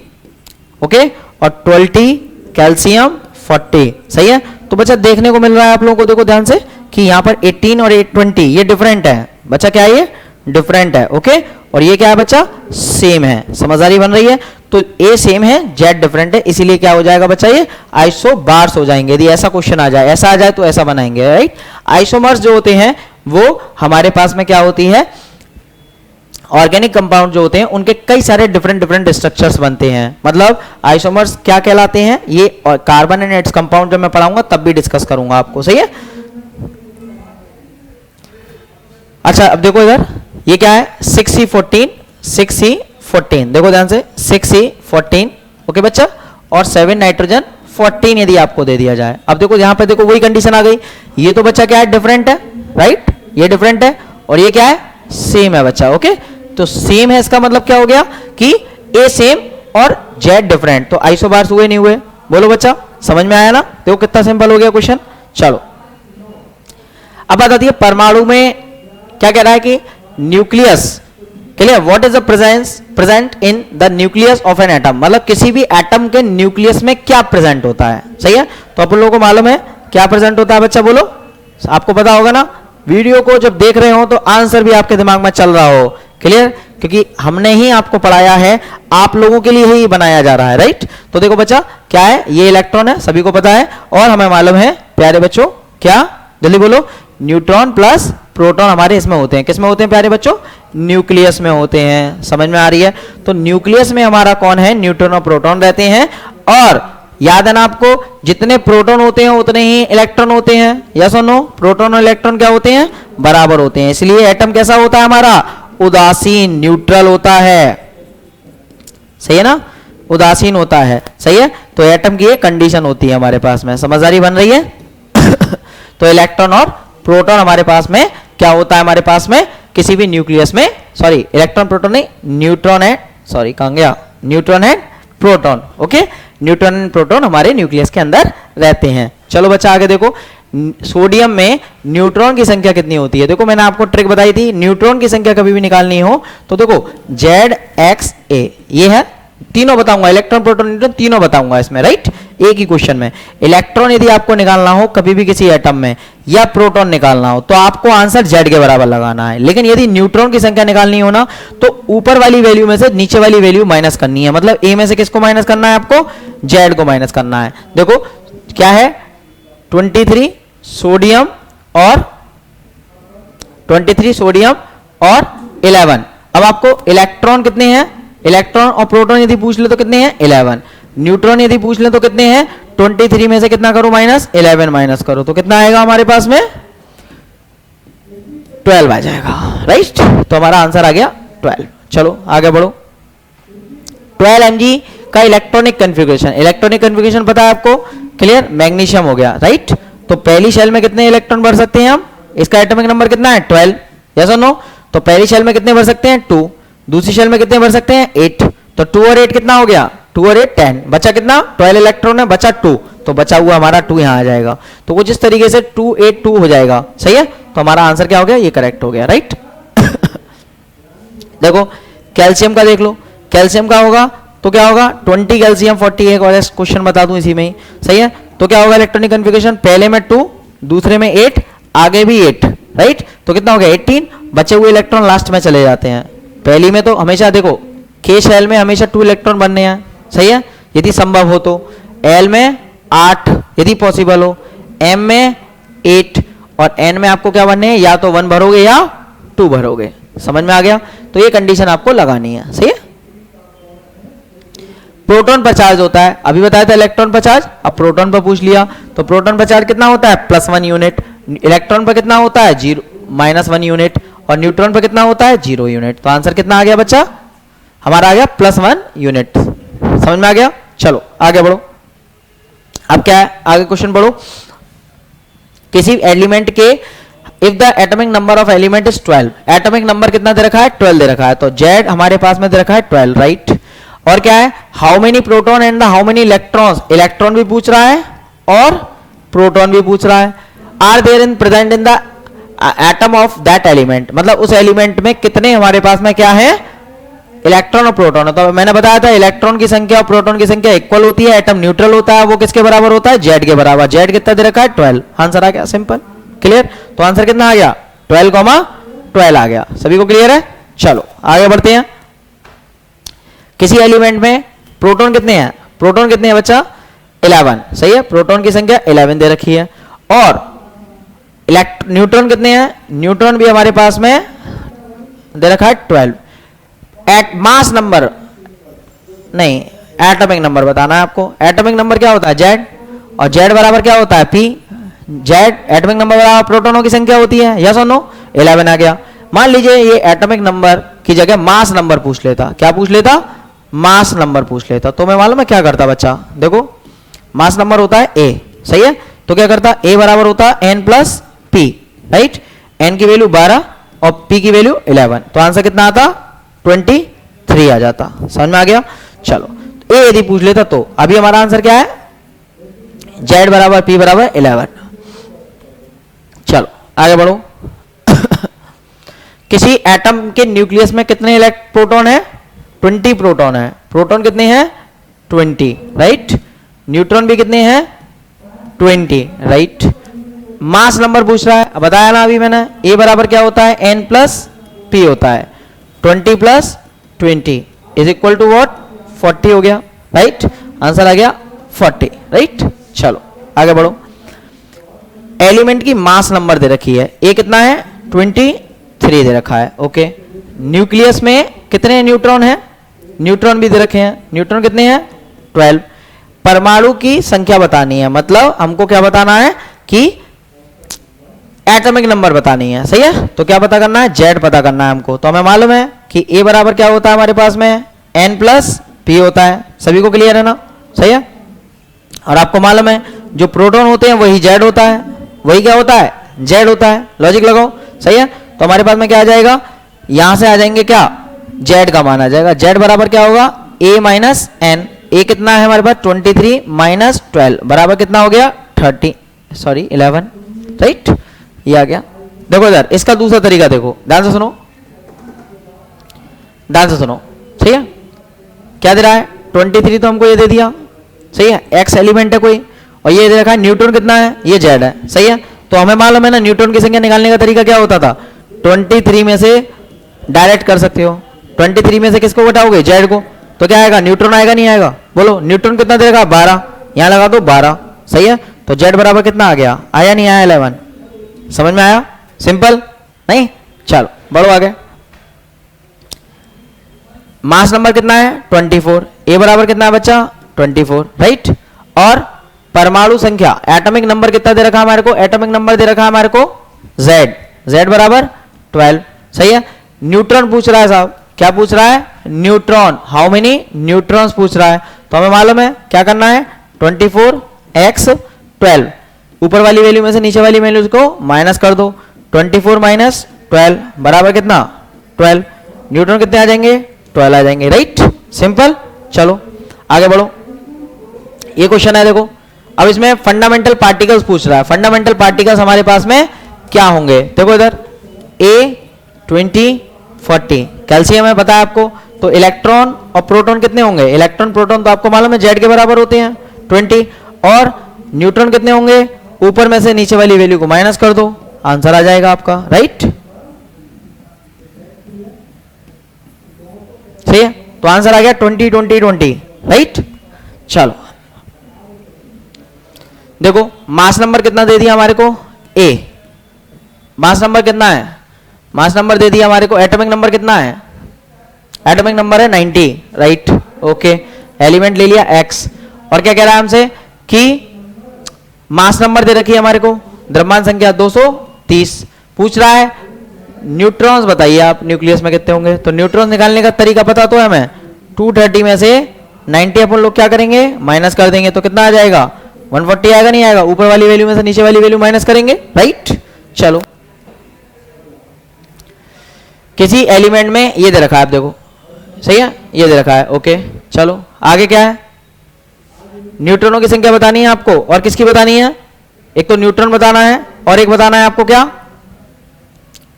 ओके, और 20 कैल्शियम 40, सही है। तो बच्चा देखने को मिल रहा है आप लोगों को, देखो ध्यान से कि यहाँ पर 18 और 20 ये डिफरेंट है बच्चा। क्या है ये? डिफरेंट है, ओके। और ये क्या है बच्चा? सेम है। समझदारी बन रही है। तो ए सेम है, जेड डिफरेंट है, इसीलिए क्या हो जाएगा बच्चा? ये आइसोबार्स हो जाएंगे। यदि ऐसा क्वेश्चन आ जाए, ऐसा आ जाए तो ऐसा बनाएंगे, राइट। आइसोमर्स जो होते हैं वो हमारे पास में क्या होती है? ऑर्गेनिक कंपाउंड जो होते हैं उनके कई सारे डिफरेंट स्ट्रक्चर्स बनते हैं। मतलब आइसोमर्स क्या कहलाते हैं? ये कार्बन एंड इट्स कंपाउंड जब मैं पढ़ाऊंगा तब भी डिस्कस करूंगा आपको, सही है। अच्छा अब देखो इधर ये क्या है? 6C14, 6C14, देखो ध्यान से 6C14, ओके बच्चा। और 7 नाइट्रोजन 14 यदि आपको दे दिया जाए। अब देखो यहां पे देखो वही कंडीशन आ गई। ये तो बच्चा क्या है? डिफरेंट है, राइट। ये डिफरेंट है और ये क्या है? सेम है बच्चा, ओके। तो सेम है, इसका मतलब क्या हो गया कि ए सेम और जेड डिफरेंट। तो आइसोबार्स हुए नहीं हुए? बोलो बच्चा, समझ में आया ना? देखो कितना सिंपल हो गया क्वेश्चन। चलो अब बता दिए परमाणु में क्या कह रहा है कि nucleus, clear, what is the present in the nucleus of an atom, मतलब किसी भी एटम के न्यूक्लियस में क्या प्रेजेंट होता है। सही है, तो अपन लोगों को मालूम है क्या प्रेजेंट होता है बच्चा, बोलो, आपको पता होगा ना। वीडियो को जब देख रहे हो तो आंसर भी आपके दिमाग में चल रहा हो, क्लियर, क्योंकि हमने ही आपको पढ़ाया है, आप लोगों के लिए ही बनाया जा रहा है, राइट। तो देखो बच्चा क्या है, ये इलेक्ट्रॉन है, सभी को पता है, और हमें मालूम है प्यारे बच्चों, क्या, जल्दी बोलो, न्यूट्रॉन प्लस प्रोटॉन हमारे इसमें होते हैं। किसमें होते हैं प्यारे बच्चों? न्यूक्लियस में होते हैं। समझ में आ रही है? तो न्यूक्लियस में हमारा कौन है? न्यूट्रॉन और प्रोटॉन रहते हैं। और याद है ना आपको, जितने प्रोटॉन होते हैं उतने ही इलेक्ट्रॉन होते हैं। यस और नो? प्रोटॉन और इलेक्ट्रॉन क्या होते हैं? बराबर होते हैं। इसलिए एटम कैसा होता है हमारा? उदासीन, न्यूट्रल होता है। सही है ना? उदासीन होता है। सही है, तो एटम की ये कंडीशन होती है हमारे पास में। समझदारी बन रही है? तो इलेक्ट्रॉन और प्रोटॉन हमारे पास में क्या होता है? हमारे पास में किसी भी न्यूक्लियस में, सॉरी इलेक्ट्रॉन प्रोटॉन नहीं, न्यूट्रॉन है, सॉरी कहां गया, न्यूट्रॉन है proton. Okay, neutron and proton हमारे न्यूक्लियस के अंदर रहते हैं। चलो बच्चा आगे देखो, सोडियम में न्यूट्रॉन की संख्या कितनी होती है? देखो मैंने आपको ट्रिक बताई थी, न्यूट्रॉन की संख्या कभी भी निकालनी हो तो देखो ZXA, ये है, तीनों बताऊंगा, इलेक्ट्रॉन प्रोटॉन न्यूट्रॉन तीनों बताऊंगा इसमें, राइट, एक ही क्वेश्चन में। इलेक्ट्रॉन यदि आपको निकालना हो कभी भी किसी एटम में, या प्रोटॉन निकालना हो, तो आपको आंसर Z के बराबर लगाना है। लेकिन यदि न्यूट्रॉन की संख्या निकालनी हो ना, तो ऊपर वाली वैल्यू में से नीचे वाली वैल्यू माइनस करनी है। मतलब A में से किसको माइनस करना है आपको? Z को माइनस करना है। देखो क्या है, 23 सोडियम और 11। अब आपको इलेक्ट्रॉन कितने हैं? इलेक्ट्रॉन और प्रोटॉन यदि पूछ ले तो कितने हैं? 11। न्यूट्रॉन यदि पूछ ले तो कितने हैं? 23 में से कितना करो माइनस? 11 माइनस करो तो कितना आएगा हमारे पास में? 12 आ जाएगा, राइट। तो हमारा आंसर आ गया 12। चलो आगे बढ़ो। 12 Mg का इलेक्ट्रॉनिक कन्फिगरेशन, इलेक्ट्रॉनिक कन्फिगरेशन पता है आपको, क्लियर, मैग्नीशियम हो गया, राइट। तो पहली शेल में कितने इलेक्ट्रॉन भर सकते हैं हम? इसका एटॉमिक नंबर कितना है? 12। यस और नो? तो पहली शेल में कितने भर सकते हैं? 2। दूसरी शेल में कितने भर सकते हैं? 8। तो 2 और 8 कितना हो गया? 2 और 8 10। बचा कितना? 12 इलेक्ट्रॉन है, बचा 2। तो बचा हुआ हमारा 2 यहां आ जाएगा। तो कुछ इस तरीके से 2 8 2 हो जाएगा। सही है, तो हमारा आंसर क्या हो गया? ये करेक्ट हो गया, राइट। देखो कैल्शियम का देख लो, कैल्शियम का होगा तो क्या होगा? 20 कैल्शियम 41, और क्वेश्चन बता दूं इसी में ही। सही है, तो क्या होगा इलेक्ट्रॉनिक कन्फिगरेशन? पहले में 2, दूसरे में 8, आगे भी 8, राइट। तो कितना हो गया? 18। बचे हुए इलेक्ट्रॉन लास्ट में चले जाते हैं। पहली में तो हमेशा देखो के शेल में हमेशा 2 इलेक्ट्रॉन बनने हैं, सही है, यदि संभव हो तो। एल में 8 यदि पॉसिबल हो, एम में 8, और एन में आपको क्या बनने हैं? या तो 1 भरोगे या 2 भरोगे। समझ में आ गया? तो ये कंडीशन आपको लगानी है, सही है। प्रोटॉन पर चार्ज होता है, अभी बताया था इलेक्ट्रॉन पर चार्ज, अब प्रोटॉन पर पूछ लिया। तो प्रोटॉन पर चार्ज कितना होता है? +1 यूनिट। इलेक्ट्रॉन पर कितना होता है? -1 यूनिट। और न्यूट्रॉन पर कितना होता है? 0 यूनिट। तो आंसर कितना आ गया बच्चा? हमारा आ गया +1 यूनिट। समझ में आ गया? चलो आगे बढ़ो। अब क्या है, आगे क्वेश्चन बढ़ो। किसी एलिमेंट के if the atomic number of element is 12, atomic number कितना दे रखा है? 12 दे रखा है। तो Z हमारे पास में दे रखा है 12, राइट। और क्या है? How many proton and the how many electrons, electron भी पूछ रहा है और प्रोटॉन भी पूछ रहा है। Are there in present in the atom of that element, मतलब उस एलिमेंट में कितने हमारे पास में क्या है? इलेक्ट्रॉन और प्रोटॉन। तो मैंने बताया था इलेक्ट्रॉन की संख्या और प्रोटॉन की संख्या इक्वल होती है, एटम न्यूट्रल होता है, वो किसके बराबर होता है? Z के बराबर। Z कितना दे रखा है? 12। आंसर आ गया, सिंपल, क्लियर। तो आंसर कितना आ गया? 12, आ गया। सभी को क्लियर है? चलो आगे बढ़ते हैं। किसी एलिमेंट में प्रोटॉन कितने हैं? प्रोटॉन कितने हैं बच्चा? 11, सही है, प्रोटॉन की संख्या 11 दे रखी है। और न्यूट्रॉन कितने हैं? न्यूट्रॉन भी हमारे पास में दे रखा है 12। एट मास नंबर नहीं, एटॉमिक नंबर बताना है आपको। एटॉमिक नंबर क्या होता है? Z, और Z बराबर क्या होता है? P। Z एटॉमिक नंबर बराबर प्रोटॉनों की संख्या होती है, यस और नो? 11 आ गया। मान लीजिए ये एटॉमिक नंबर की जगह मास नंबर पूछ लेता, क्या पूछ लेता? मास नंबर पूछ लेता, तो मैं मालूम है क्या करता बच्चा? देखो मास नंबर होता है A, सही है, तो क्या करता? A बराबर होता है N + P, राइट। N की वैल्यू 12 और P की वैल्यू 11, तो आंसर कितना आता? 23 आ जाता। समझ में आ गया? चलो A यदि पूछ लेता तो अभी हमारा आंसर क्या है? Z बराबर P बराबर 11। चलो आगे बढ़ो। किसी एटम के न्यूक्लियस में कितने प्रोटॉन है? 20 प्रोटॉन है। प्रोटॉन कितने हैं? 20, राइट। न्यूट्रॉन भी कितने हैं? 20, राइट। मास नंबर पूछ रहा है, बताया ना अभी मैंने, A बराबर क्या होता है? N प्लस P होता है। 20 plus 20 is equal to what? 40 हो गया, राइट। आंसर आ गया 40, राइट। चलो आगे बढ़ो। एलिमेंट की मास नंबर दे रखी है, A कितना है? 23 दे रखा है, ओके। न्यूक्लियस में कितने न्यूट्रॉन हैं? न्यूट्रॉन भी दे रखे हैं। न्यूट्रॉन कितने हैं? 12। परमाणु की संख्या बतानी है, मतलब हमको क्या बताना है कि एटॉमिक नंबर बतानी है, सही है। तो क्या पता करना है? Z पता करना है हमको। तो हमें मालूम है कि A बराबर क्या होता है हमारे पास में? N प्लस P होता है। सभी को क्लियर है ना? सही है। और आपको मालूम है जो प्रोटॉन होते हैं वही Z होता है, वही क्या होता है? Z होता है। लॉजिक लगाओ, सही है। तो हमारे पास में क्या आ जाएगा? यहां से आ जाएंगे क्या? Z का मान आ जाएगा। Z बराबर क्या होगा? A minus N। A कितना है हमारे पास? 23 माइनस 12 बराबर कितना हो गया? 11, राइट। ये आ गया। देखो इधर इसका दूसरा तरीका देखो, ध्यान से सुनो, ध्यान से सुनो, सही है। क्या दे रहा है? 23 तो हमको ये दे दिया, सही है। X एलिमेंट है कोई, और ये दे रखा है न्यूट्रॉन कितना है? ये Z है, सही है। तो हमें मालूम है ना न्यूट्रॉन की संख्या निकालने का तरीका क्या होता था? 23 में से डायरेक्ट कर सकते हो। 23 में से किसको घटाओगे? Z को। तो क्या आएगा? न्यूट्रॉन आएगा, नहीं आएगा? बोलो, न्यूट्रॉन कितना दे रखा? 12। यहां लगा दो 12, सही है। तो Z बराबर कितना आ गया? आया नहीं आया? 11। समझ में आया? सिंपल नहीं? चलो बढ़ो आगे। मास नंबर कितना है? 24। A बराबर कितना है बच्चा? 24, राइट। और परमाणु संख्या, एटॉमिक नंबर कितना दे रखा हमारे को? एटॉमिक नंबर दे रखा है हमारे को Z बराबर 12, सही है। न्यूट्रॉन पूछ रहा है साहब, क्या पूछ रहा है? न्यूट्रॉन। हाउ मेनी न्यूट्रॉन्स पूछ रहा है। तो हमें मालूम है क्या करना है? 24x 12, ऊपर वाली वैल्यू में से नीचे वाली वैल्यू को माइनस कर दो। 24 माइनस 12 बराबर कितना? 12। न्यूट्रॉन कितने आ जाएंगे? 12 आ जाएंगे, राइट। सिंपल। चलो आगे बढ़ो। ये क्वेश्चन है देखो, अब इसमें फंडामेंटल पार्टिकल्स पूछ रहा है। फंडामेंटल पार्टिकल्स हमारे पास में क्या होंगे? देखो इधर A20 40 कैल्शियम है, पता है आपको। तो इलेक्ट्रॉन और प्रोटॉन कितने होंगे? इलेक्ट्रॉन प्रोटॉन तो आपको मालूम है Z के बराबर होते हैं 20। और न्यूट्रॉन कितने होंगे? ऊपर में से नीचे वाली वैल्यू को माइनस कर दो, आंसर आ जाएगा आपका, राइट। सही है। तो आंसर आ गया 20 20 20, राइट। चलो देखो मास नंबर कितना दे दिया हमारे को? A। मास नंबर कितना है? मास नंबर दे दिया हमारे को। एटॉमिक नंबर कितना है? एटॉमिक नंबर है 90, राइट, ओके। एलिमेंट ले लिया X। और क्या कह रहा है हमसे कि मास नंबर दे रखी है हमारे को, द्रव्यमान संख्या 230। पूछ रहा है न्यूट्रॉन्स बताइए आप न्यूक्लियस में कितने होंगे। तो न्यूट्रॉन्स निकालने का तरीका पता तो है हमें। 230 में से 90 अपन लोग क्या करेंगे? माइनस कर देंगे। तो कितना आ जाएगा? 140 आएगा, नहीं आएगा? ऊपर वाली वैल्यू में से नीचे वाली वैल्यू माइनस करेंगे, राइट। चलो किसी एलिमेंट में ये दे रखा है, आप देखो, सही है, ये दे रखा है, ओके। चलो आगे क्या है? न्यूट्रॉनों की संख्या बतानी है आपको, और किसकी बतानी है? एक तो न्यूट्रॉन बताना है, और एक बताना है आपको क्या?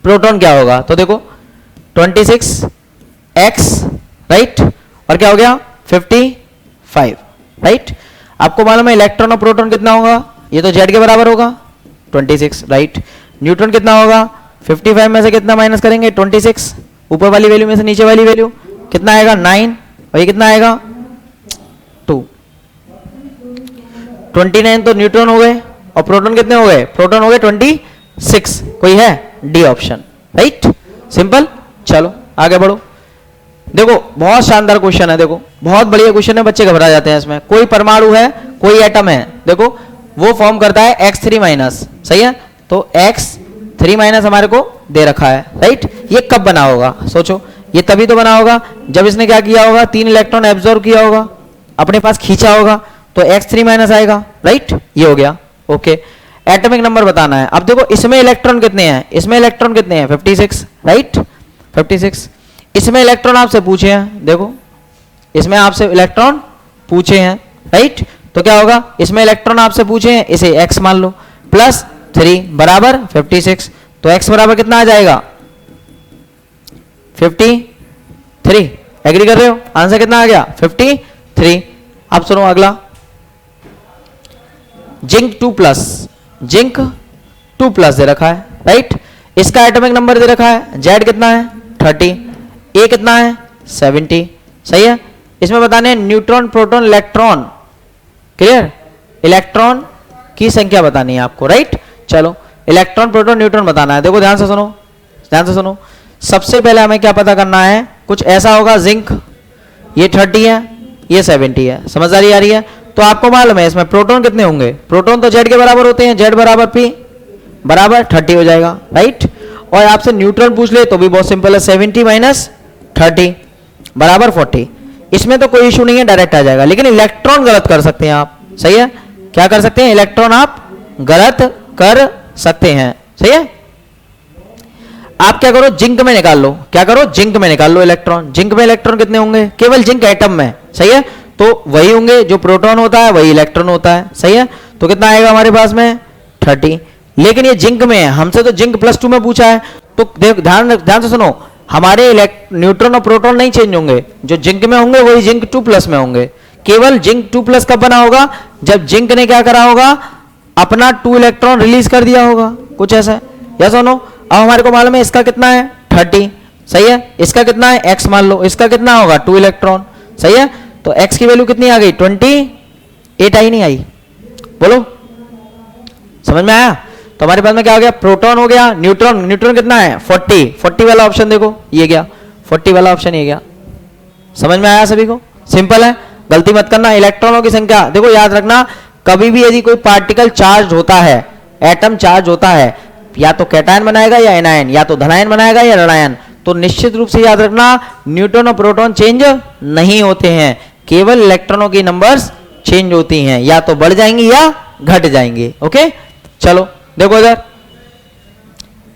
प्रोटॉन क्या होगा। तो देखो 26x, राइट, और क्या हो गया? 55, राइट। आपको मालूम है इलेक्ट्रॉन और प्रोटॉन कितना होगा? ये तो Z के बराबर होगा 26, राइट। न्यूट्रॉन कितना होगा? 55 में से कितना माइनस करेंगे? 26। ऊपर वाली वैल्यू में से नीचे वाली वैल्यू कितना आएगा? 9। और ये कितना आएगा? 2। 29 तो न्यूट्रॉन हो गए, और प्रोटॉन कितने हो गए? प्रोटॉन हो गए 26। कोई है? D option, right. सिंपल। चलो आगे बढ़ो। देखो बहुत शानदार क्वेश्चन है, देखो बहुत बढ़िया क्वेश्चन है, बच्चे घबरा जाते हैं इसमें। कोई परमाणु है, कोई एटम है, देखो वो फॉर्म करता है X3 माइनस, सही है। तो X3 माइनस हमारे को दे रखा है, राइट। ये कब बना होगा? सोचो, ये तभी तो बना होगा जब इसने क्या किया होगा? 3 इलेक्ट्रॉन एब्जॉर्ब किया होगा, अपने पास खींचा होगा, तो X3 माइनस आएगा, राइट। ये हो गया, ओके। एटॉमिक नंबर बताना है। अब देखो इसमें इलेक्ट्रॉन कितने हैं? इसमें इलेक्ट्रॉन कितने हैं? 56, राइट, 56। इसमें इलेक्ट्रॉन आपसे पूछे हैं, देखो इसमें आपसे इलेक्ट्रॉन पूछे हैं, राइट। तो क्या होगा, इसमें इलेक्ट्रॉन आपसे पूछे हैं, इसे x मान लो, प्लस 3 बराबर 56, तो x बराबर कितना आ जाएगा 53। एग्री कर रहे हो, आंसर कितना आ गया 53। अब सुनो अगला, जिंक 2+, जिंक 2+ दे रखा है, राइट। इसका एटॉमिक नंबर दे रखा है, Z कितना है 30, A कितना है 70, सही है। इसमें बताने हैं neutron, proton, electron, clear, electron की संख्या बतानी है आपको, राइट। चलो इलेक्ट्रॉन, प्रोटॉन, न्यूट्रॉन बताना है। देखो ध्यान से सुनो, ध्यान से सुनो। सबसे पहले हमें क्या पता करना है, कुछ ऐसा होगा, जिंक ये 30 है, ये 70 है, समझदारी आ रही है। तो आपको मालूम है इसमें प्रोटॉन कितने होंगे, प्रोटॉन तो Z के बराबर होते हैं, Z बराबर P बराबर 30 हो जाएगा, राइट। और आपसे न्यूट्रॉन पूछ ले तो भी बहुत सिंपल है, 70 माइनस 30 बराबर 40। इसमें तो कोई इशू नहीं है, डायरेक्ट आ जाएगा। लेकिन इलेक्ट्रॉन गलत कर सकते हैं आप, सही है, क्या कर सकते हैं, इलेक्ट्रॉन आप गलत कर सकते हैं, सही है। आप क्या करो, जिंक में निकाल लो, क्या करो, जिंक में निकाल लो इलेक्ट्रॉन। जिंक में इलेक्ट्रॉन कितने होंगे, केवल जिंक एटम में, सही है, तो वही होंगे जो प्रोटॉन होता है वही इलेक्ट्रॉन होता है, सही है। तो कितना आएगा हमारे पास में 30। लेकिन ये जिंक में है, हमसे तो जिंक +2 में पूछा है, तो ध्यान से सुनो, हमारे न्यूट्रॉन और प्रोटॉन नहीं चेंज होंगे, जो जिंक में होंगे वही जिंक 2+ में होंगे। केवल जिंक 2+ कब बना होगा, जब जिंक ने क्या करा होगा, अपना 2 इलेक्ट्रॉन रिलीज कर दिया होगा, कुछ ऐसा। या सुनो, अब हमारे को मालूम है इसका कितना है 30, सही है, इसका कितना है x मान लो, इसका कितना होगा 2 इलेक्ट्रॉन, सही है। तो x की वैल्यू कितनी आ गई 28, आई नहीं आई, बोलो समझ में आया। तो हमारे पास में क्या हो गया, प्रोटॉन हो गया, न्यूट्रॉन, न्यूट्रॉन कितना है 40 वाला ऑप्शन देखो, ये गया 40 वाला ऑप्शन, ये गया। समझ में आया सभी को, सिंपल है, गलती मत करना। इलेक्ट्रॉनों की संख्या देखो, याद रखना, कभी भी यदि कोई पार्टिकल चार्ज होता है, एटम चार्ज होता है, या तो कैटायन बनाएगा या एनायन, या तो धनायन बनाएगा या ऋणायन, तो निश्चित रूप से याद रखना न्यूट्रॉन और प्रोटॉन चेंज नहीं होते हैं, केवल इलेक्ट्रॉनों की नंबर्स चेंज होती हैं, या तो बढ़ जाएंगी या घट जाएंगे। ओके, चलो देखो इधर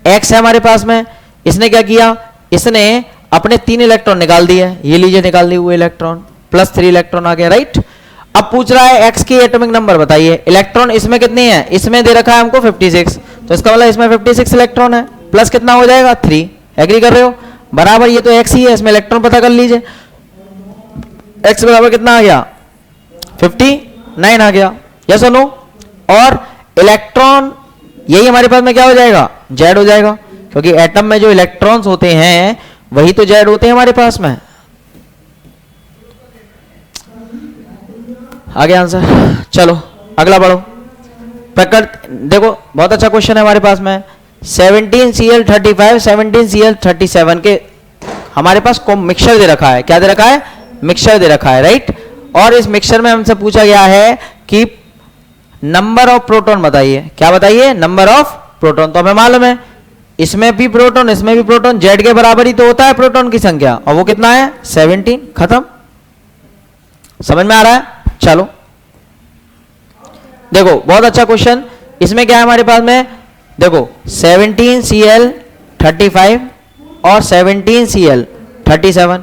x है हमारे पास में, इसने क्या किया, इसने अपने 3 इलेक्ट्रॉन निकाल दिए, ये लीजिए निकाल दिए हुए इलेक्ट्रॉन, +3 इलेक्ट्रॉन आ गया, राइट। अब पूछ रहा है x की एटॉमिक नंबर बताइए। इलेक्ट्रॉन इसमें कितने हैं, इसमें दे रखा है हमको 56, तो इसका मतलब इसमें 56 इलेक्ट्रॉन है, प्लस कितना हो जाएगा 3, एग्री कर रहे हो, बराबर ये तो x ही है, इसमें इलेक्ट्रॉन पता कर लीजिए, x बराबर कितना आ गया 59 आ गया, यस और नो। और इलेक्ट्रॉन यही हमारे पास में क्या हो जाएगा, Z हो जाएगा, क्योंकि एटम में जो इलेक्ट्रॉन्स होते हैं वही तो Z होते हैं हमारे पास में। आगे आंसर, चलो अगला बढ़ो। प्रकृति देखो, बहुत अच्छा क्वेश्चन है हमारे पास में, 17Cl35 17Cl37 के हमारे पास को मिक्सचर दे रखा है, क्या दे रखा है, मिक्सचर दे रखा है, राइट। और इस मिक्सचर में हमसे पूछा गया है कि नंबर ऑफ प्रोटॉन बताइए, क्या बताइए, नंबर ऑफ प्रोटॉन। तो हमें मालूम है इसमें भी प्रोटॉन इसमें भी प्रोटॉन, Z के बराबर ही तो होता है प्रोटॉन की संख्या, और वो कितना है 17, खत्म। समझ में आ रहा है, चलो देखो बहुत अच्छा क्वेश्चन। इसमें क्या है हमारे पास में, देखो 17Cl35 और 17Cl37,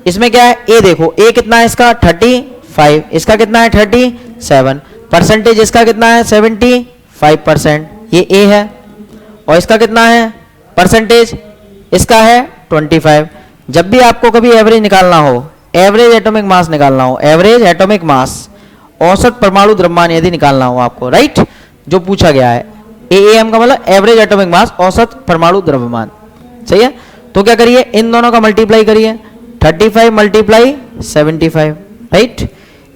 इसमें क्या है, ए देखो, ए कितना है इसका 35, इसका कितना है 37, परसेंटेज इसका कितना है 75%, ये ए है। और इसका कितना है परसेंटेज, इसका है 25। जब भी आपको कभी एवरेज निकालना हो, एवरेज एटॉमिक मास निकालना हो, एवरेज एटॉमिक मास, औसत परमाणु द्रव्यमान यदि निकालना हो आपको, राइट, जो पूछा गया है, एएम का मतलब एवरेज एटॉमिक मास, औसत परमाणु द्रव्यमान, सही है। तो क्या करिए, इन दोनों का मल्टीप्लाई करिए, 35 मल्टीप्लाई 75, राइट,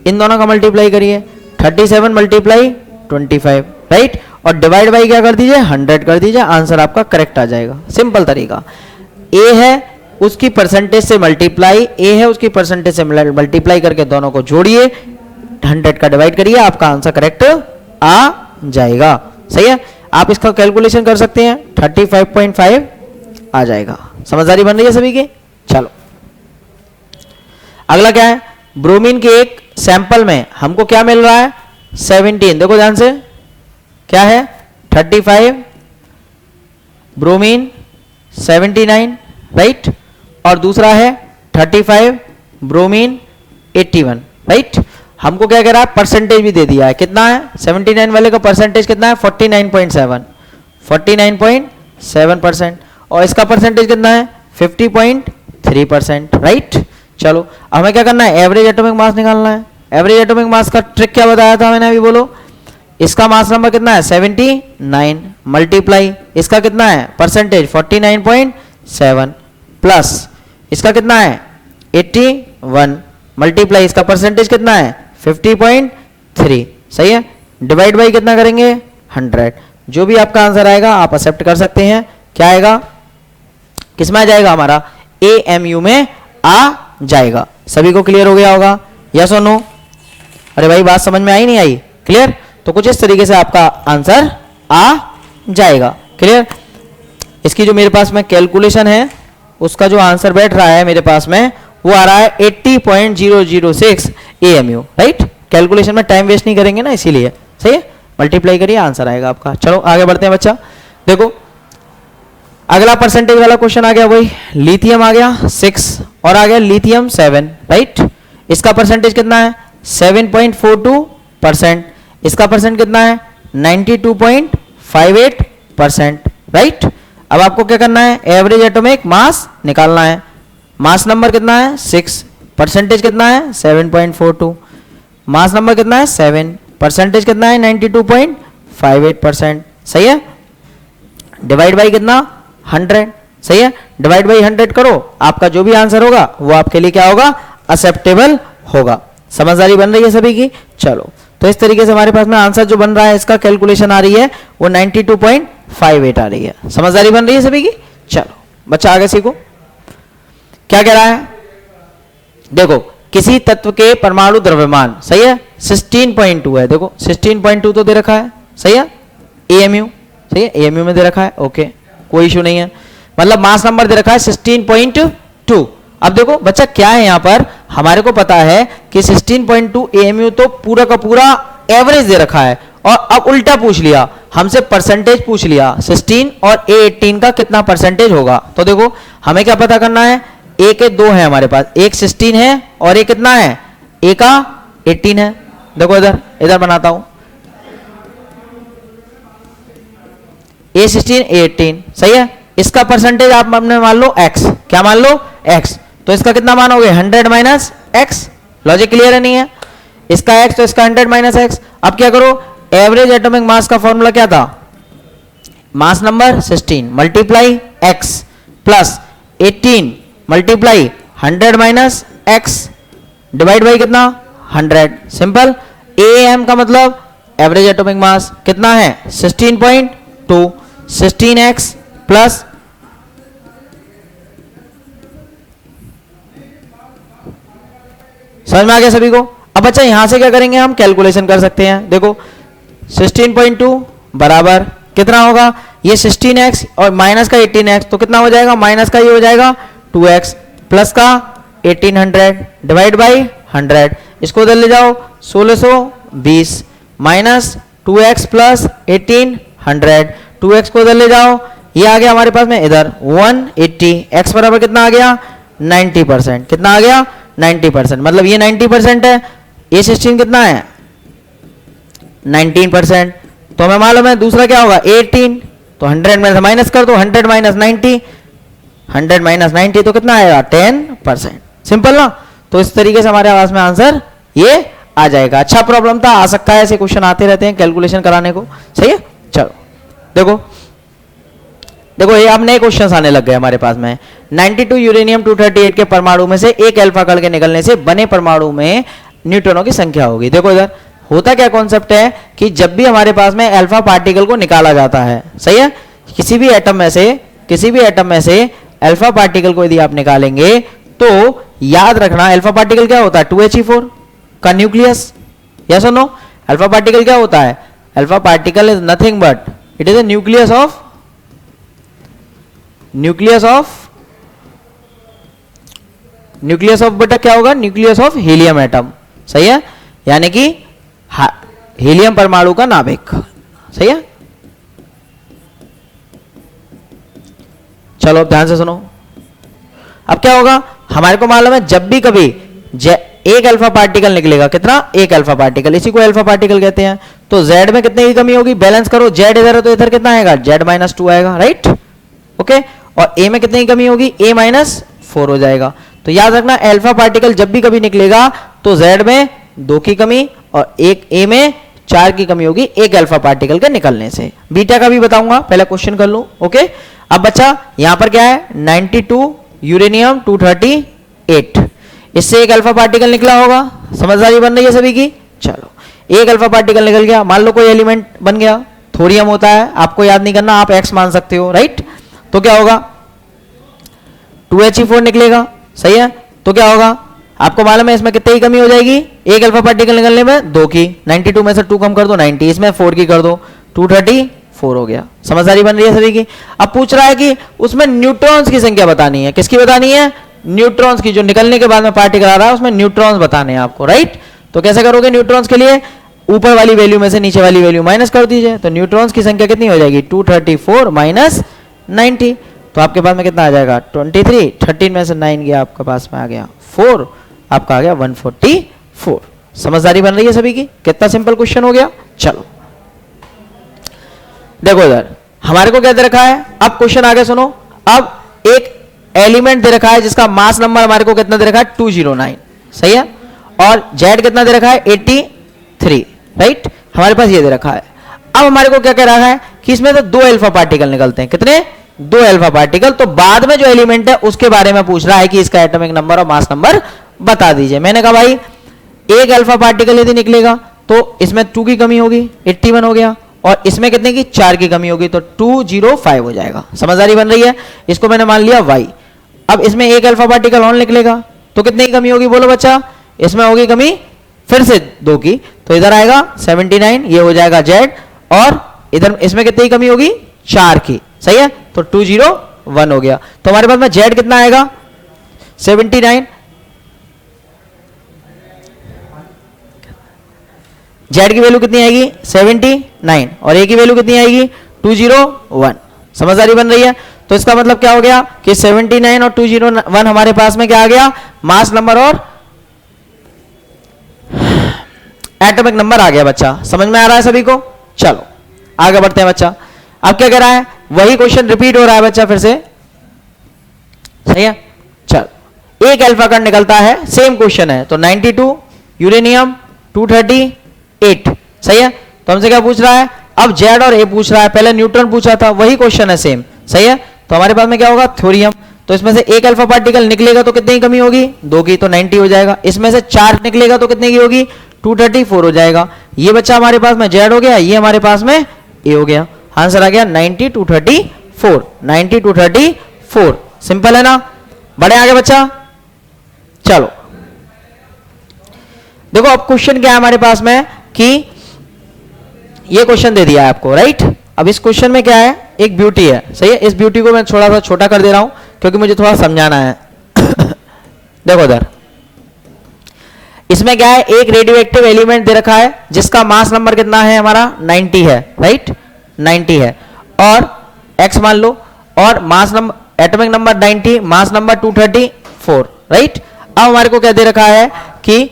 इन दोनों का मल्टीप्लाई करिए, 37 मल्टीप्लाई 25, राइट, और डिवाइड बाई क्या कर दीजिए 100 कर दीजिए, आंसर आपका करेक्ट आ जाएगा। सिंपल तरीका, ए है उसकी परसेंटेज से मल्टीप्लाई, ए है उसकी परसेंटेज से मल्टीप्लाई करके दोनों को जोड़िए, 100 का डिवाइड करिए, आपका आंसर करेक्ट आ जाएगा, सही है। आप इसका कैलकुलेशन कर सकते हैं, 35.5 आ जाएगा। समझदारी बन रही है सभी की, चलो अगला क्या है, ब्रोमीन के एक सैंपल में हमको क्या मिल रहा है 17, देखो ध्यान से, क्या है 35, ब्रोमीन 79, राइट, और दूसरा है 35, ब्रोमीन 81, राइट। हमको क्या कह रहा है, परसेंटेज भी दे दिया है, कितना है 79 वाले का परसेंटेज कितना है 49.7, 49.7%, और इसका परसेंटेज कितना है 50.3%, राइट। चलो हमें क्या करना है, एवरेज एटॉमिक मास निकालना है। एवरेज एटॉमिक मास का ट्रिक क्या बताया था मैंने, अभी बोलो। इसका मास नंबर कितना है 79 मल्टीप्लाई इसका कितना है परसेंटेज 49.7 प्लस इसका कितना है 81 मल्टीप्लाई इसका परसेंटेज कितना है 50.3, सही है। डिवाइड बाई कितना करेंगे 100। जो भी आपका आंसर आएगा आप एक्सेप्ट कर सकते हैं। क्या आएगा, किसमें आ जाएगा, हमारा AMU में आ जाएगा। सभी को क्लियर हो गया होगा, यस और नो। अरे भाई बात समझ में आई नहीं आई, क्लियर। तो कुछ इस तरीके से आपका आंसर आ जाएगा, क्लियर। इसकी जो मेरे पास में कैलकुलेशन है उसका जो आंसर बैठ रहा है मेरे पास में वो आ रहा है 80.006 AMU, राइट। कैलकुलेशन में टाइम वेस्ट नहीं करेंगे ना, इसीलिए, सही है। मल्टीप्लाई करिए आंसर आएगा आपका। चलो आगे बढ़ते हैं बच्चा। देखो अगला परसेंटेज वाला क्वेश्चन आ गया, वही लिथियम आ गया 6 और आ गया लिथियम 7, राइट। इसका परसेंटेज कितना है 7.42%, इसका परसेंट कितना है 92.58%, राइट। अब आपको क्या करना है, एवरेज एटॉमिक मास निकालना है। मास नंबर कितना है 6, परसेंटेज कितना है 7.42, मास नंबर कितना है 7, परसेंटेज कितना है 92.58%, सही है। डिवाइड बाई कितना 100, सही है। डिवाइड बाई 100 करो, आपका जो भी आंसर होगा वो आपके लिए क्या होगा, एक्सेप्टेबल होगा। समझदारी बन रही है सभी की। चलो तो इस तरीके से हमारे पास में आंसर जो बन रहा है इसका कैलकुलेशन आ रही है वो 92.58 आ रही है। समझदारी बन रही है सभी की। चलो बच्चा आगे सीखो, क्या कह रहा है। देखो किसी तत्व के परमाणु द्रव्यमान, सही है 16.2 है। देखो 16.2 तो दे रखा है, सही है। AMU, सही है, AMU में दे रखा है, ओके कोई इशू नहीं है। मतलब मास नंबर दे रखा है 16.2। अब देखो बच्चा क्या है यहाँ पर, हमारे को पता है कि 16.2 AMU तो पूरा का पूरा एवरेज दे रखा है, और अब उल्टा पूछ लिया हमसे, परसेंटेज पूछ लिया 16 और A18 का कितना परसेंटेज होगा। तो देखो हमें क्या पता करना है, A के दो है हमारे पास, एक 16 है और एक कितना है, A का 18 है। देखो इधर इधर बनाता हूं, A16 A18, सही है। इसका परसेंटेज आप अपने मान लो x, क्या मान लो x, तो इसका कितना मानोगे 100 माइनस एक्स। लॉजिक क्लियर है नहीं है, इसका x तो इसका 100 माइनस एक्स। अब क्या करो, एवरेज एटॉमिक मास का फॉर्मूला क्या था, mass number 16 multiply x plus 18 multiply 100 minus x divide by कितना 100। सिंपल। AAM का मतलब एवरेज एटॉमिक मास कितना है 16.2, 16x प्लस समझ में आ गया सभी को। अब अच्छा यहां से क्या करेंगे, हम कैलकुलेशन कर सकते हैं। देखो 16.2 बराबर कितना होगा, ये 16x और माइनस का 18x, तो कितना हो जाएगा, माइनस का ये हो जाएगा 2x प्लस का 1800 डिवाइड बाई 100। इसको उधर ले जाओ 1620 माइनस 2x प्लस 1800, 2x को उधर ले जाओ, ये आ गया हमारे पास में इधर 180, x बराबर कितना आ गया 90%, कितना आ गया 90%। मतलब ये 90% है, ये 16 कितना है 19%। तो हमें मालूम है दूसरा क्या होगा 18, तो 100 में से माइनस कर दो, 100 माइनस 90, 100 माइनस 90 तो कितना आएगा 10%। सिंपल ना। तो इस तरीके से हमारे पास में आंसर ये आ जाएगा। अच्छा प्रॉब्लम था, आ सकता है, ऐसे क्वेश्चन आते रहते हैं कैलकुलेशन कराने को, सही है। चलो देखो देखो ये अब नए क्वेश्चंस आने लग गए हमारे पास में। 92 यूरेनियम 238 के परमाणु में से एक अल्फा कण के निकलने से बने परमाणु में न्यूट्रॉनों की संख्या होगी। देखो इधर होता क्या कॉन्सेप्ट है कि जब भी हमारे पास में अल्फा पार्टिकल को निकाला जाता है, सही है, किसी भी एटम में से अल्फा पार्टिकल को यदि आप निकालेंगे तो याद रखना अल्फा पार्टिकल क्या होता है 2He4 का न्यूक्लियस। यस और नो। अल्फा पार्टिकल क्या होता है, alpha particle is nothing but it is a nucleus of बेटा क्या होगा, न्यूक्लियस ऑफ हीलियम एटम, सही है, यानी कि हीलियम परमाणु का नाभिक, सही है। चलो अब ध्यान से सुनो। अब क्या होगा, हमारे को मालूम है जब भी कभी एक अल्फा पार्टिकल निकलेगा, कितना, एक अल्फा पार्टिकल, इसी को अल्फा पार्टिकल कहते हैं। तो z में कितने की कमी होगी, बैलेंस करो, z इधर है तो इधर कितना आएगा, z माइनस 2 आएगा, राइट, ओके। और a में कितने की कमी होगी, a माइनस 4 हो जाएगा। तो याद रखना अल्फा पार्टिकल जब भी कभी निकलेगा तो z में 2 की कमी और एक a में 4 की कमी होगी एक अल्फा पार्टिकल के निकलने से। बीटा का भी बताऊंगा, पहले क्वेश्चन कर लूं, ओके। अब बच्चा यहां पर क्या है, 92 यूरेनियम 238, इससे एक अल्फा पार्टिकल निकला होगा, समझदारी बन रही है सभी की। चलो एक अल्फा पार्टिकल निकल गया, मान लो कोई एलिमेंट बन गया, थोरियम होता है, आपको याद नहीं करना, आप x मान सकते हो, राइट। तो क्या होगा, 2He4 निकलेगा, सही है। तो क्या होगा, आपको मालूम है इसमें कितने की कमी हो जाएगी, एक अल्फा पार्टिकल निकलने में 2 की, 92 में से 2 कम कर दो 90, इसमें 4 की कर दो, 234 हो गया, समझदारी बन रही है सभी की। अब पूछ रहा है कि उसमें न्यूट्रॉन्स की संख्या बतानी है, किसकी बतानी है, न्यूट्रॉन्स की, जो निकलने के बाद में पार्टिकल आ रहा है उसमें न्यूट्रॉन्स बताने हैं आपको, राइट। तो कैसे करोगे न्यूट्रॉन्स के लिए, ऊपर वाली वैल्यू में से नीचे वाली वैल्यू माइनस कर दीजिए, तो न्यूट्रॉन्स की संख्या कितनी हो जाएगी, 234 माइनस 90, तो आपके पास में कितना आ जाएगा, 23, 13 में से 9 गया, आपके पास में आ गया 4, आपका आ गया 144। समझदारी बन रही है सभी की, कितना सिंपल क्वेश्चन हो गया। चलो देखो इधर हमारे को क्या दे रखा है, अब क्वेश्चन आगे सुनो। अब एक एलिमेंट दे रखा है जिसका मास नंबर हमारे को कितना दे रखा है, 209, सही है, और जेड कितना दे रखा है, 83, राइट, हमारे पास ये दे रखा है। अब हमारे को क्या कह रहा है कि इसमें से 2 अल्फा पार्टिकल निकलते हैं, कितने, 2 अल्फा पार्टिकल। तो बाद में जो एलिमेंट है उसके बारे में पूछ रहा है कि इसका एटॉमिक नंबर और मास नंबर बता दीजिए। मैंने कहा भाई एक अल्फा पार्टिकल यदि निकलेगा तो इसमें 2 की कमी होगी, 81 हो गया, और इसमें कितने की, 4 की कमी होगी, तो 205 हो जाएगा। समझदारी बन रही है, इसको मैंने मान लिया y। अब इसमें एक अल्फा पार्टिकल और निकलेगा तो कितने की कमी होगी, बोलो बच्चा, इसमें होगी कमी फिर से 2 की, तो इधर आएगा 79, ये हो जाएगा z, और इधर इसमें कितनी कमी होगी, 4 की, सही है, तो 201 हो गया। तो हमारे पास में z कितना आएगा, 79, z की वैल्यू कितनी आएगी, 79, और a की वैल्यू कितनी आएगी, 201। समझदारी बन रही है। तो इसका मतलब क्या हो गया कि 79 और 201 हमारे पास में क्या आ गया, मास नंबर और एटॉमिक नंबर आ गया। बच्चा समझ में आ रहा है सभी को। चलो आगे बढ़ते हैं बच्चा। अब क्या कह रहा है, वही क्वेश्चन रिपीट हो रहा है बच्चा फिर से, सही है। चल एक अल्फा कण निकलता है, सेम क्वेश्चन है, तो 92 यूरेनियम 238, सही है। तो हमसे क्या पूछ रहा है, अब जेड और ए पूछ रहा है, पहले न्यूट्रॉन पूछा था, वही क्वेश्चन है सेम, सही है। तो हमारे पास में क्या होगा, थोरियम, तो इसमें से एक अल्फा पार्टिकल निकलेगा तो कितने की कमी होगी, 2 की, तो 90 हो जाएगा। इसमें से 4 निकलेगा तो कितने की होगी, 234 हो जाएगा। ये बच्चा हमारे पास में जेड हो गया, ये हमारे पास में ए हो गया। आंसर आ गया 90 234, 90 234। सिंपल है ना, बढ़े आगे बच्चा। चलो देखो अब क्वेश्चन क्या है हमारे पास में कि ये क्वेश्चन दे दिया है आपको, राइट। अब इस क्वेश्चन में क्या है, एक ब्यूटी है, सही है। इस ब्यूटी को मैं थोड़ा सा छोटा कर दे रहा हूं क्योंकि मुझे थोड़ा समझाना है। देखो उधर इसमें क्या है, एक रेडियो एक्टिव एलिमेंट दे रखा है जिसका मास नंबर कितना है हमारा, 90 है, राइट, 90 है, और x मान लो, और mass number atomic number 90, mass number 234, right. अब हमारे को क्या दे रखा है कि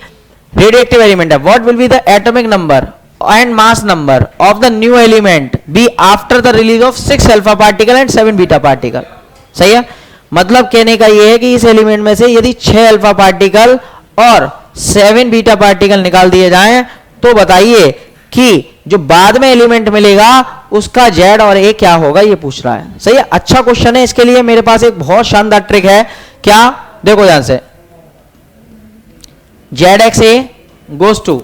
रेडियो एक्टिव एलिमेंट है, what will be the atomic number and mass number of the new element be after the release of 6 alpha particle and 7 beta particle, सही है। मतलब कहने का ये है कि इस एलिमेंट में से यदि 6 अल्फा पार्टिकल और 7 बीटा पार्टिकल निकाल दिए जाएं तो बताइए कि जो बाद में एलिमेंट मिलेगा उसका जेड और ए क्या होगा, ये पूछ रहा है, सही है। अच्छा क्वेश्चन है। इसके लिए मेरे पास एक बहुत शानदार ट्रिक है, क्या, देखो ध्यान से, Z X A goes to,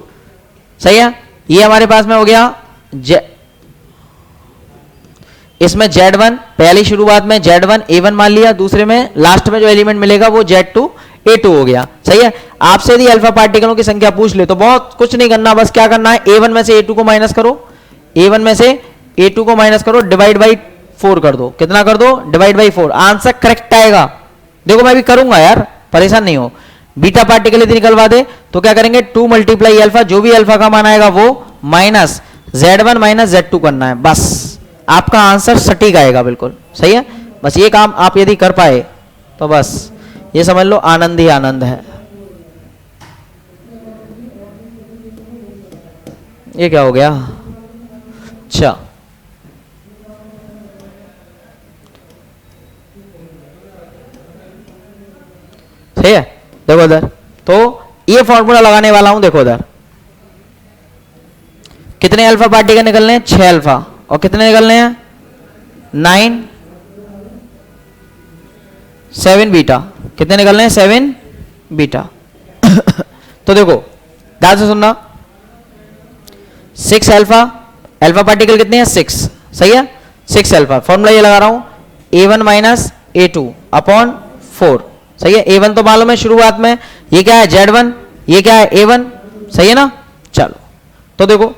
सही है, ये हमारे पास में हो गया इसमें Z1 पहली शुरुआत में Z1 A1 मान लिया, दूसरे में लास्ट में जो एलिमेंट मिलेगा वो Z2 A2 हो गया, सही है। आपसे यदि अल्फा पार्टिकलों की संख्या पूछ ले तो बहुत कुछ नहीं करना, बस क्या करना है, A1 में से A2 को माइनस करो, A1 में से A2 को माइनस करो, डिवाइड बाई 4 कर दो। कितना कर दो, डिवाइड बाई 4, आंसर करेक्ट आएगा। देखो मैं भी करूंगा यार, परेशान नहीं हो। बीटा पार्टिकल यदि निकलवा दे तो क्या करेंगे, 2 मल्टीप्लाई अल्फा, जो भी अल्फा का मान आएगा वो माइनस Z1 माइनस Z2 करना है, बस आपका आंसर सटीक आएगा, बिल्कुल सही है। बस ये काम आप यदि कर पाए तो बस ये समझ लो आनंद ही आनंद है। ये क्या हो गया? अच्छा, सही है। देखो इधर, तो ये फॉर्मूला लगाने वाला हूं। देखो इधर कितने अल्फा पार्टिकल निकलने हैं? 6 अल्फा। और कितने निकलने हैं? 9 7 बीटा। कितने निकलने हैं? 7 बीटा। तो देखो ध्यान से सुनना, 6 अल्फा, अल्फा पार्टिकल कितने हैं? 6, सही है। 6 अल्फा, फॉर्मूला ये लगा रहा हूं, A1 माइनस A2 अपॉन 4, सही है। A1 तो मालूम है शुरुआत में, ये क्या है? Z1, ये क्या है? A1, सही है ना। चलो तो देखो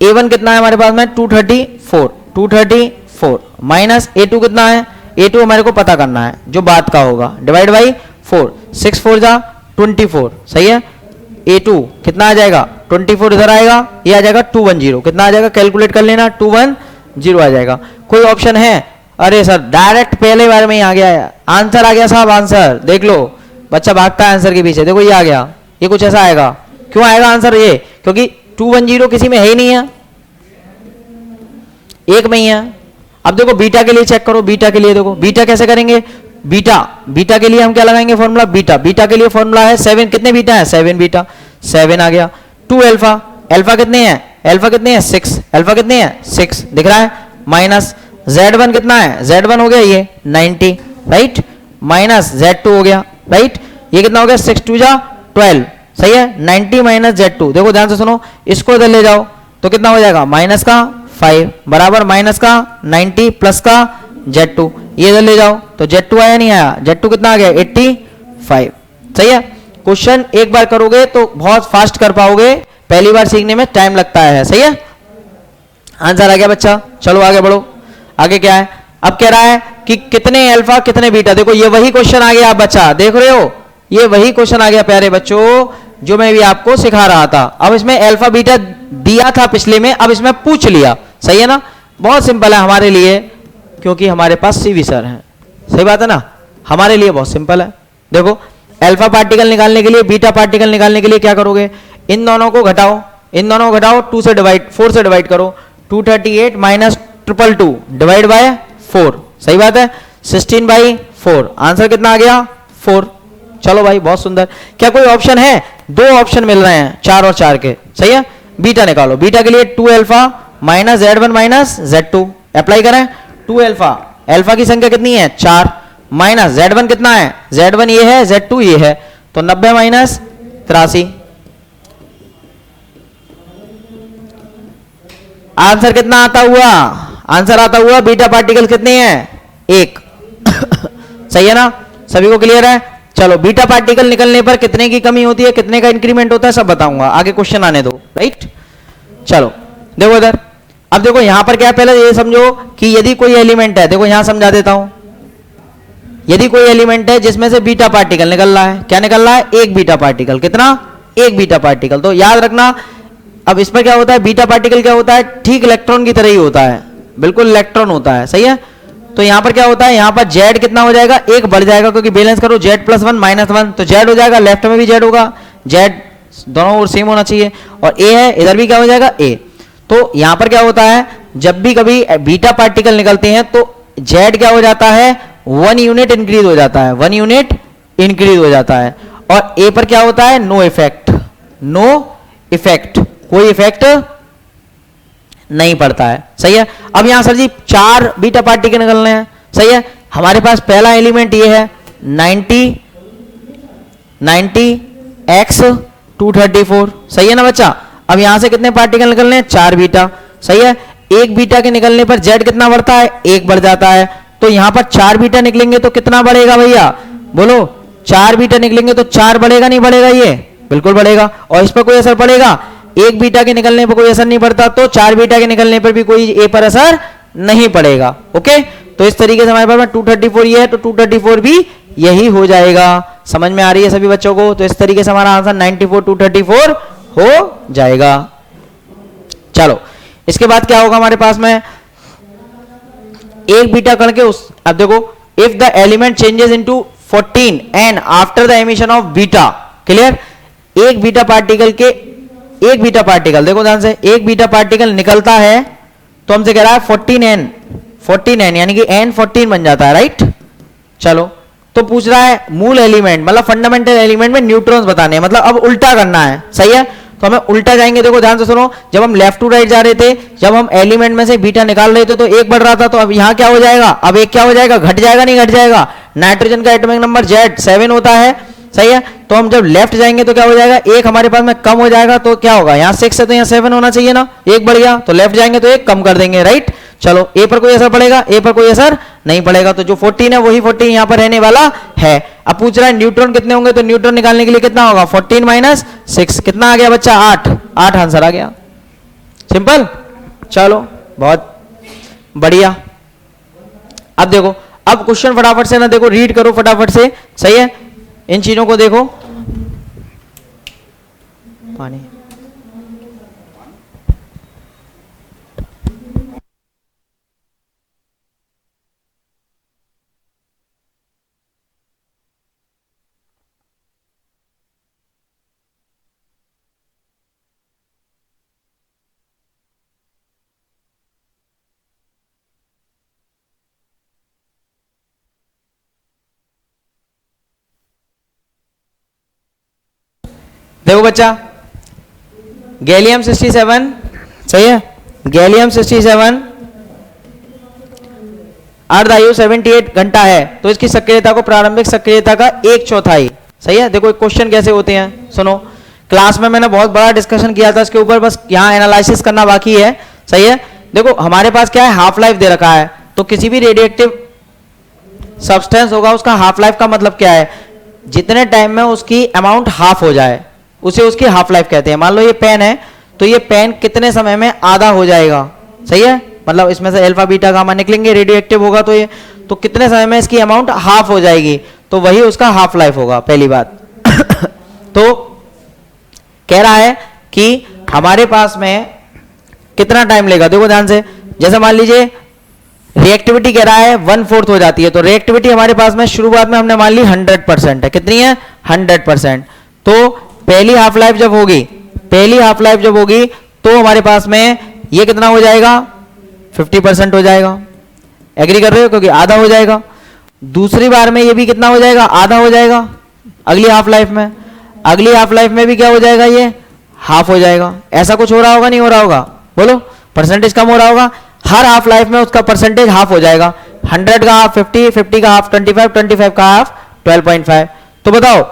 A1 कितना है हमारे पास में? 234 माइनस A2 कितना है? A2 हमारे को पता करना है, जो बात का होगा, डिवाइड बाई 4, 6 4 जा 24, सही है। A2 कितना आ जाएगा? 24 इधर आएगा, ये आ जाएगा 210। कितना आ जाएगा? कैलकुलेट कर लेना, 210 आ जाएगा। कोई ऑप्शन है? अरे सर डायरेक्ट पहले बार में ही आ गया, आंसर आ गया साहब, आंसर देख लो। बच्चा भागता है आंसर के पीछे, देखो ये आ गया। ये कुछ ऐसा आएगा, क्यों आएगा आंसर? ये क्योंकि 210 किसी में है ही नहीं है, एक में ही है। अब देखो बीटा के लिए चेक करो, बीटा के लिए देखो, बीटा कैसे करेंगे? बीटा के लिए हम क्या लगाएंगे फॉर्मूला? बीटा के लिए फॉर्मूला है 7। कितने बीटा है? 7 बीटा, 7 आ गया। 2 अल्फा, अल्फा कितने हैं? अल्फा कितने हैं? 6, अल्फा कितने हैं? 6, दिख रहा है। माइनस Z1 कितना है? Z1 हो गया ये 90, राइट। माइनस Z2 हो गया, राइट। ये कितना हो गया? 6 2 जा 12, सही है। 90 माइनस Z2, देखो ध्यान से सुनो, इसको इधर ले जाओ तो कितना हो जाएगा? माइनस का 5 बराबर माइनस का 90 प्लस का Z2, ये इधर ले जाओ तो Z2 आया नहीं आया? Z2 कितना आ गया? 85, सही है। क्वेश्चन एक बार करोगे तो बहुत फास्ट कर पाओगे, पहली बार सीखने में टाइम लगता है, सही है। आंसर आ गया बच्चा, चलो आगे बढ़ो। आगे क्या है? अब कह रहा है कि कितने अल्फा कितने बीटा। देखो ये वही क्वेश्चन आ गया बच्चा, देख रहे हो, ये वही क्वेश्चन आ गया प्यारे बच्चों, जो मैं भी आपको सिखा रहा था। अब इसमें अल्फा बीटा दिया था पिछले में, अब इसमें पूछ लिया, सही है ना। बहुत सिंपल है हमारे लिए, क्योंकि हमारे पास सीवी सर हैं, सही बात है ना। हमारे लिए बहुत सिंपल है। देखो अल्फा पार्टिकल निकालने के लिए, बीटा पार्टिकल निकालने के लिए क्या करोगे? इन दोनों को घटाओ, इन दोनों को घटाओ, 2 से डिवाइड 4 से डिवाइड करो। 238 माइनस 222 डिवाइड बाय 4, सही बात है। 16/4, आंसर कितना आ गया? 4। चलो भाई बहुत सुंदर। क्या कोई ऑप्शन है? 2 ऑप्शन मिल रहे हैं, 4 और 4 के, सही है। बीटा निकालो, बीटा के लिए 2 alpha minus Z1 minus Z2 apply करें। 2 अल्फा, अल्फा की संख्या कितनी है? 4, माइनस Z1 कितना है? Z1 ये है, Z2 ये है, तो 90 माइनस 83, आंसर कितना आता हुआ? आंसर आता हुआ बीटा पार्टिकल कितने हैं? 1। सही है ना, सभी को क्लियर है। चलो बीटा पार्टिकल निकलने पर कितने की कमी होती है, कितने का इंक्रीमेंट होता है, सब बताऊंगा, आगे क्वेश्चन आने दो, राइट। चलो देखो इधर, अब देखो यहां पर क्या, पहले ये समझो कि यदि कोई एलिमेंट है, देखो यहां समझा देता हूं, यदि कोई एलिमेंट है जिसमें से बीटा पार्टिकल निकल रहा है, क्या निकल रहा है? 1 बीटा पार्टिकल। कितना? 1 बीटा पार्टिकल। तो याद रखना, अब इस पर क्या होता है? बीटा पार्टिकल क्या होता है? ठीक इलेक्ट्रॉन की तरह ही होता है, बिल्कुल इलेक्ट्रॉन होता है, सही है। तो यहां पर क्या होता है? यहां पर Z कितना हो जाएगा? 1 बढ़ जाएगा, क्योंकि बैलेंस करो, Z + 1 - 1, तो Z हो जाएगा, लेफ्ट में भी Z होगा, Z दोनों ओर सेम होना चाहिए, और A है, इधर भी क्या हो जाएगा? A। तो यहां पर क्या होता है? जब भी कभी बीटा पार्टिकल निकलते हैं तो Z क्या हो जाता है? 1 यूनिट इंक्रीज हो जाता है, 1 यूनिट इंक्रीज हो जाता है। और A पर क्या होता है? नो इफेक्ट, नो इफेक्ट, कोई इफेक्ट नहीं पड़ता है, सही है। अब यहां सर जी 4 बीटा पार्टिकल निकलने हैं, सही है। हमारे पास पहला एलिमेंट ये है 90 x 234, सही है ना बच्चा। अब यहां से कितने पार्टिकल निकलने हैं? 4 बीटा, सही है। 1 बीटा के निकलने पर Z कितना बढ़ता है? 1 बढ़ जाता है। तो यहां पर 4 बीटा निकलेंगे तो कितना बढ़ेगा भैया? बोलो, 4 बीटा निकलेंगे तो 4 बढ़ेगा नहीं बढ़ेगा? ये बिल्कुल बढ़ेगा। और इस पर कोई असर पड़ेगा? 1 बीटा के निकलने पर कोई असर नहीं पड़ता, तो 4 बीटा के निकलने पर भी कोई A पर असर नहीं पड़ेगा। ओके, तो इस तरीके से हमारे पास में 234 ये है, तो 234 भी यही हो जाएगा। समझ में आ रही है सभी बच्चों को? तो इस तरीके से हमारा आंसर 94 234 हो जाएगा। चलो इसके बाद क्या होगा हमारे पास में? एक बीटा कण के उस, अब देखो, if the element changes into 14 and after the emission of beta, clear. एक बीटा पार्टिकल के एक बीटा पार्टिकल, देखो ध्यान से, एक बीटा पार्टिकल निकलता है तो हमसे कह रहा है 14n यानी कि n 14 बन जाता है, राइट। चलो, तो पूछ रहा है मूल एलिमेंट मतलब फंडामेंटल एलिमेंट में न्यूट्रॉन्स बताने हैं, मतलब अब उल्टा करना है, सही है। तो हमें उल्टा जाएंगे, देखो ध्यान से सुनो, जब हम लेफ्ट टू राइट जा रहे थे, जब हम एलिमेंट में से बीटा निकाल रहे थे तो एक बढ़ रहा था, तो अब यहाँ क्या हो जाएगा, अब एक क्या हो जाएगा, घट जाएगा नहीं घट जाएगा, नाइट्रोजन का एटॉमिक नंबर Z 7 होता है, सही है। तो हम जब लेफ्ट जाएंगे तो क्या हो जाएगा, एक हमारे पास में कम हो जाएगा, तो क्या होगा, यहाँ 6 है तो यहाँ 7 होना चाहिए ना, एक बढ़ गया, तो लेफ्ट जाएंगे तो एक कम कर देंगे, राइट। चलो, ए पर कोई असर पड़ेगा, ए पर कोई असर नहीं पड़ेगा, तो जो 14 है वही 14 यहाँ पर रहने वाला है। अब पूछ रहा है न्यूट्रॉन कितने होंगे, तो न्यूट्रॉन निकालने के लिए कितना होगा, 14 माइनस 6, कितना आ गया बच्चा, 8 आंसर आ गया, सिंपल। चलो, बहुत बढ़िया। अब देखो, अब क्वेश्चन फटाफट से ना देखो, रीड करो फटाफट से, सही है। इन चीजों को देखो, पानी, देखो बच्चा, गैलियम 67, सही है, गैलियम 67 अर्धआयु 78 घंटा है, तो इसकी सक्रियता को प्रारंभिक सक्रियता का 1/4, सही है। देखो क्वेश्चन कैसे होते हैं, सुनो, क्लास में मैंने बहुत बड़ा डिस्कशन किया था इसके ऊपर, बस यहाँ एनालिसिस करना बाकी है, सही है। देखो हमारे पास क्या है, हाफ लाइफ दे रखा है, तो किसी भी रेडिएक्टिव सब्सटेंस होगा उसका हाफ लाइफ का मतलब क्या है, जितने टाइम में उसकी अमाउंट हाफ हो जाए उसे उसकी हाफ लाइफ कहते हैं। मान लो ये पेन है, तो ये पेन कितने समय में आधा हो जाएगा, सही है, मतलब इसमें से अल्फा बीटा गामा निकलेंगे, रेडियो एक्टिव होगा तो ये, तो कितने समय में इसकी अमाउंट हाफ हो जाएगी, तो वही उसका हाफ लाइफ होगा, पहली बात। तो कह रहा है कि हमारे पास में कितना टाइम लेगा, देखो ध्यान से, जैसे मान लीजिए रिएक्टिविटी कह रहा है 1/4 हो जाती है, तो रिएक्टिविटी हमारे पास में शुरुआत में हमने मान ली 100% है, कितनी है, 100%। तो पहली हाफ लाइफ जब होगी, पहली हाफ लाइफ जब होगी तो हमारे पास में ये कितना हो जाएगा, 50% हो जाएगा, एग्री कर रहे हो, क्योंकि आधा हो जाएगा। दूसरी बार में ये भी कितना हो जाएगा, आधा हो जाएगा, अगली हाफ लाइफ में, अगली हाफ लाइफ में भी क्या हो जाएगा, ये हाफ हो जाएगा। ऐसा कुछ हो रहा होगा, नहीं हो रहा होगा, बोलो, परसेंटेज कम हो रहा होगा, हर हाफ लाइफ में उसका परसेंटेज हाफ हो जाएगा, 100 का हाफ 50, 50 का हाफ 25, 25 का हाफ 12.5। तो बताओ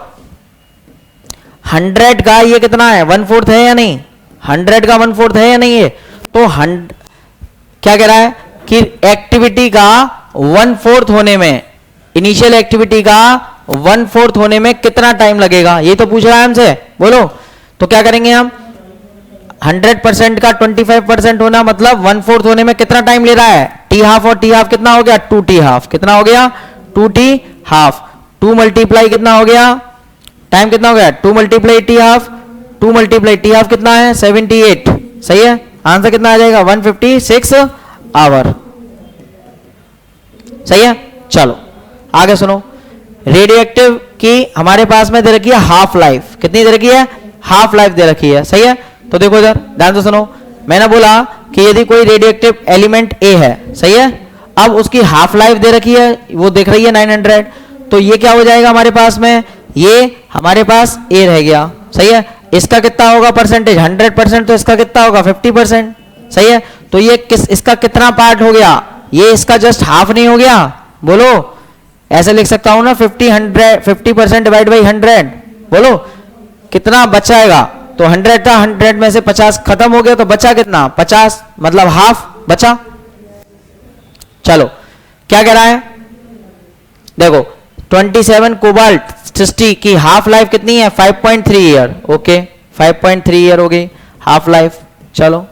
100 का ये कितना है, 1/4 है या नहीं, 100 का 1/4 है या नहीं है। तो क्या कह रहा है कि एक्टिविटी का 1/4 होने में, इनिशियल एक्टिविटी का 1/4 होने में कितना टाइम लगेगा, ये तो पूछ रहा है हमसे, बोलो। तो क्या करेंगे हम, 100% का 25% होना मतलब 1/4 होने में कितना टाइम ले रहा है, टी हाफ, और टी हाफ कितना हो गया, 2t हाफ, कितना हो गया, 2t हाफ, 2 मल्टीप्लाई कितना हो गया, टाइम कितना हो गया, 2 multiply T half, 2 multiply T half कितना है, 78, सही है। आंसर कितना आ जाएगा, 156 आवर, सही है। चलो आगे सुनो, रेडियो एक्टिव की हमारे पास में दे रखी है हाफ लाइफ, कितनी दे रखी है, हाफ लाइफ दे रखी है, सही है। तो देखो इधर ध्यान से सुनो, मैंने बोला कि यदि कोई रेडियो एक्टिव एलिमेंट ए है, सही है, अब उसकी हाफ लाइफ दे रखी है, वो देख रही है 900, तो ये क्या हो जाएगा हमारे पास में, ये हमारे पास ए रह गया, सही है। इसका कितना होगा परसेंटेज, 100%, तो इसका कितना होगा 50%, सही है। तो ये इसका कितना पार्ट हो गया, ये इसका जस्ट हाफ नहीं हो गया, बोलो। ऐसे लिख सकता हूं ना, 50% डिवाइड बाई 100, बोलो कितना बचाएगा, तो 100 था, 100 में से 50 खत्म हो गया, तो बचा कितना, 50, मतलब हाफ बचा। चलो क्या कह रहा है, देखो 27 कोबाल्ट 60 की हाफ लाइफ कितनी है, 5.3 ईयर, ओके 5.3 ईयर हो गई हाफ लाइफ। चलो,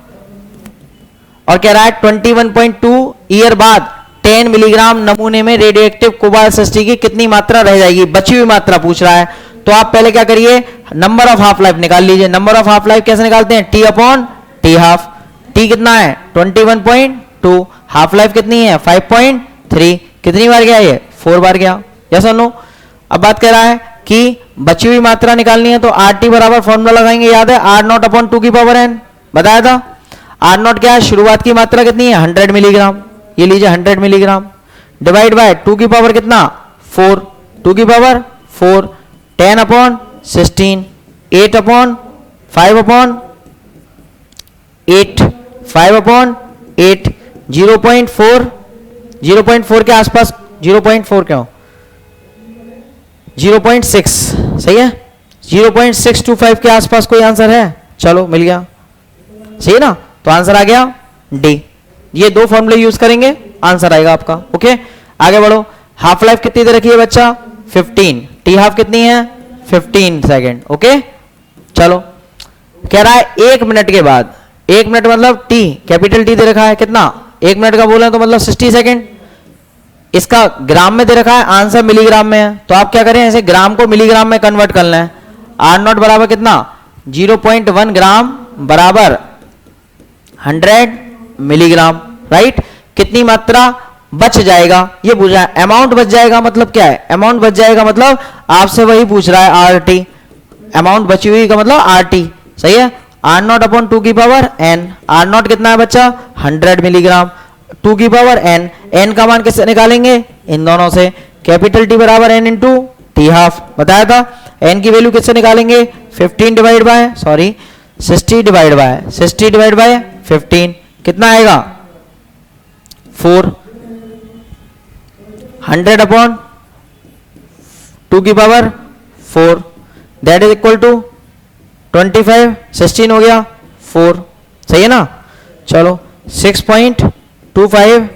और कह रहा है 21.2 ईयर बाद 10 मिलीग्राम नमूने में रेडियो एक्टिव कोबाल्ट 60 की कितनी मात्रा रह जाएगी, बची हुई मात्रा पूछ रहा है। तो आप पहले क्या करिए, नंबर ऑफ हाफ लाइफ निकाल लीजिए। नंबर ऑफ हाफ लाइफ कैसे निकालते हैं, T upon T half, T कितना है 21.2, हाफ लाइफ कितनी है 5.3, कितनी बार गया ये 4 बार गया, यस और नो। अब बात कर रहा है कि बची हुई मात्रा निकालनी है तो आर टी बराबर फॉर्मूला लगाएंगे, याद है आर नॉट अपॉन 2 की पावर n, बताया था। आर नॉट क्या है, शुरुआत की मात्रा कितनी है 100 मिलीग्राम, ये लीजिए 100 मिलीग्राम, डिवाइड बाय 2 की पावर कितना 4, 2 की power 4, 10 upon 16, 8 upon 5 upon 8, 5 upon 8, 0.4, 0.4 के आसपास, 0.4 क्यों 0.6, सही है, 0.625 के आसपास कोई आंसर है, चलो मिल गया, सही है ना, तो आंसर आ गया डी। ये दो फॉर्मूले यूज करेंगे, आंसर आएगा आपका। ओके, आगे बढ़ो। हाफ लाइफ कितनी दे रखी है बच्चा 15, टी हाफ कितनी है 15 सेकेंड। ओके, चलो कह रहा है 1 मिनट के बाद, 1 मिनट मतलब टी, कैपिटल टी दे रखा है कितना, 1 मिनट का बोले तो मतलब 60 सेकेंड, इसका ग्राम में दे रखा है, आंसर मिलीग्राम में है, तो आप क्या करें ऐसे ग्राम को मिलीग्राम में कन्वर्ट करना है। आर नॉट बराबर कितना 0.1 ग्राम बराबर 100 मिलीग्राम, राइट। कितनी मात्रा बच जाएगा ये पूछ रहा है, अमाउंट बच जाएगा मतलब क्या है, अमाउंट बच जाएगा मतलब आपसे वही पूछ रहा है आर टी, अमाउंट बची हुई का मतलब आर टी, सही है। आर नॉट अपॉन 2 की पावर n, आर नॉट कितना है बच्चा 100 मिलीग्राम, 2 की पावर n, n का मान किससे निकालेंगे इन दोनों से, कैपिटल T बराबर n इंटू टी हाफ, बताया था। n की वैल्यू किससे निकालेंगे 15 डिवाइड बाय 60 डिवाइड बाय 15, कितना आएगा 4, 100 अपॉन 2 की power 4, that is equal to 25, 16 हो गया 4, सही है ना। चलो 6.25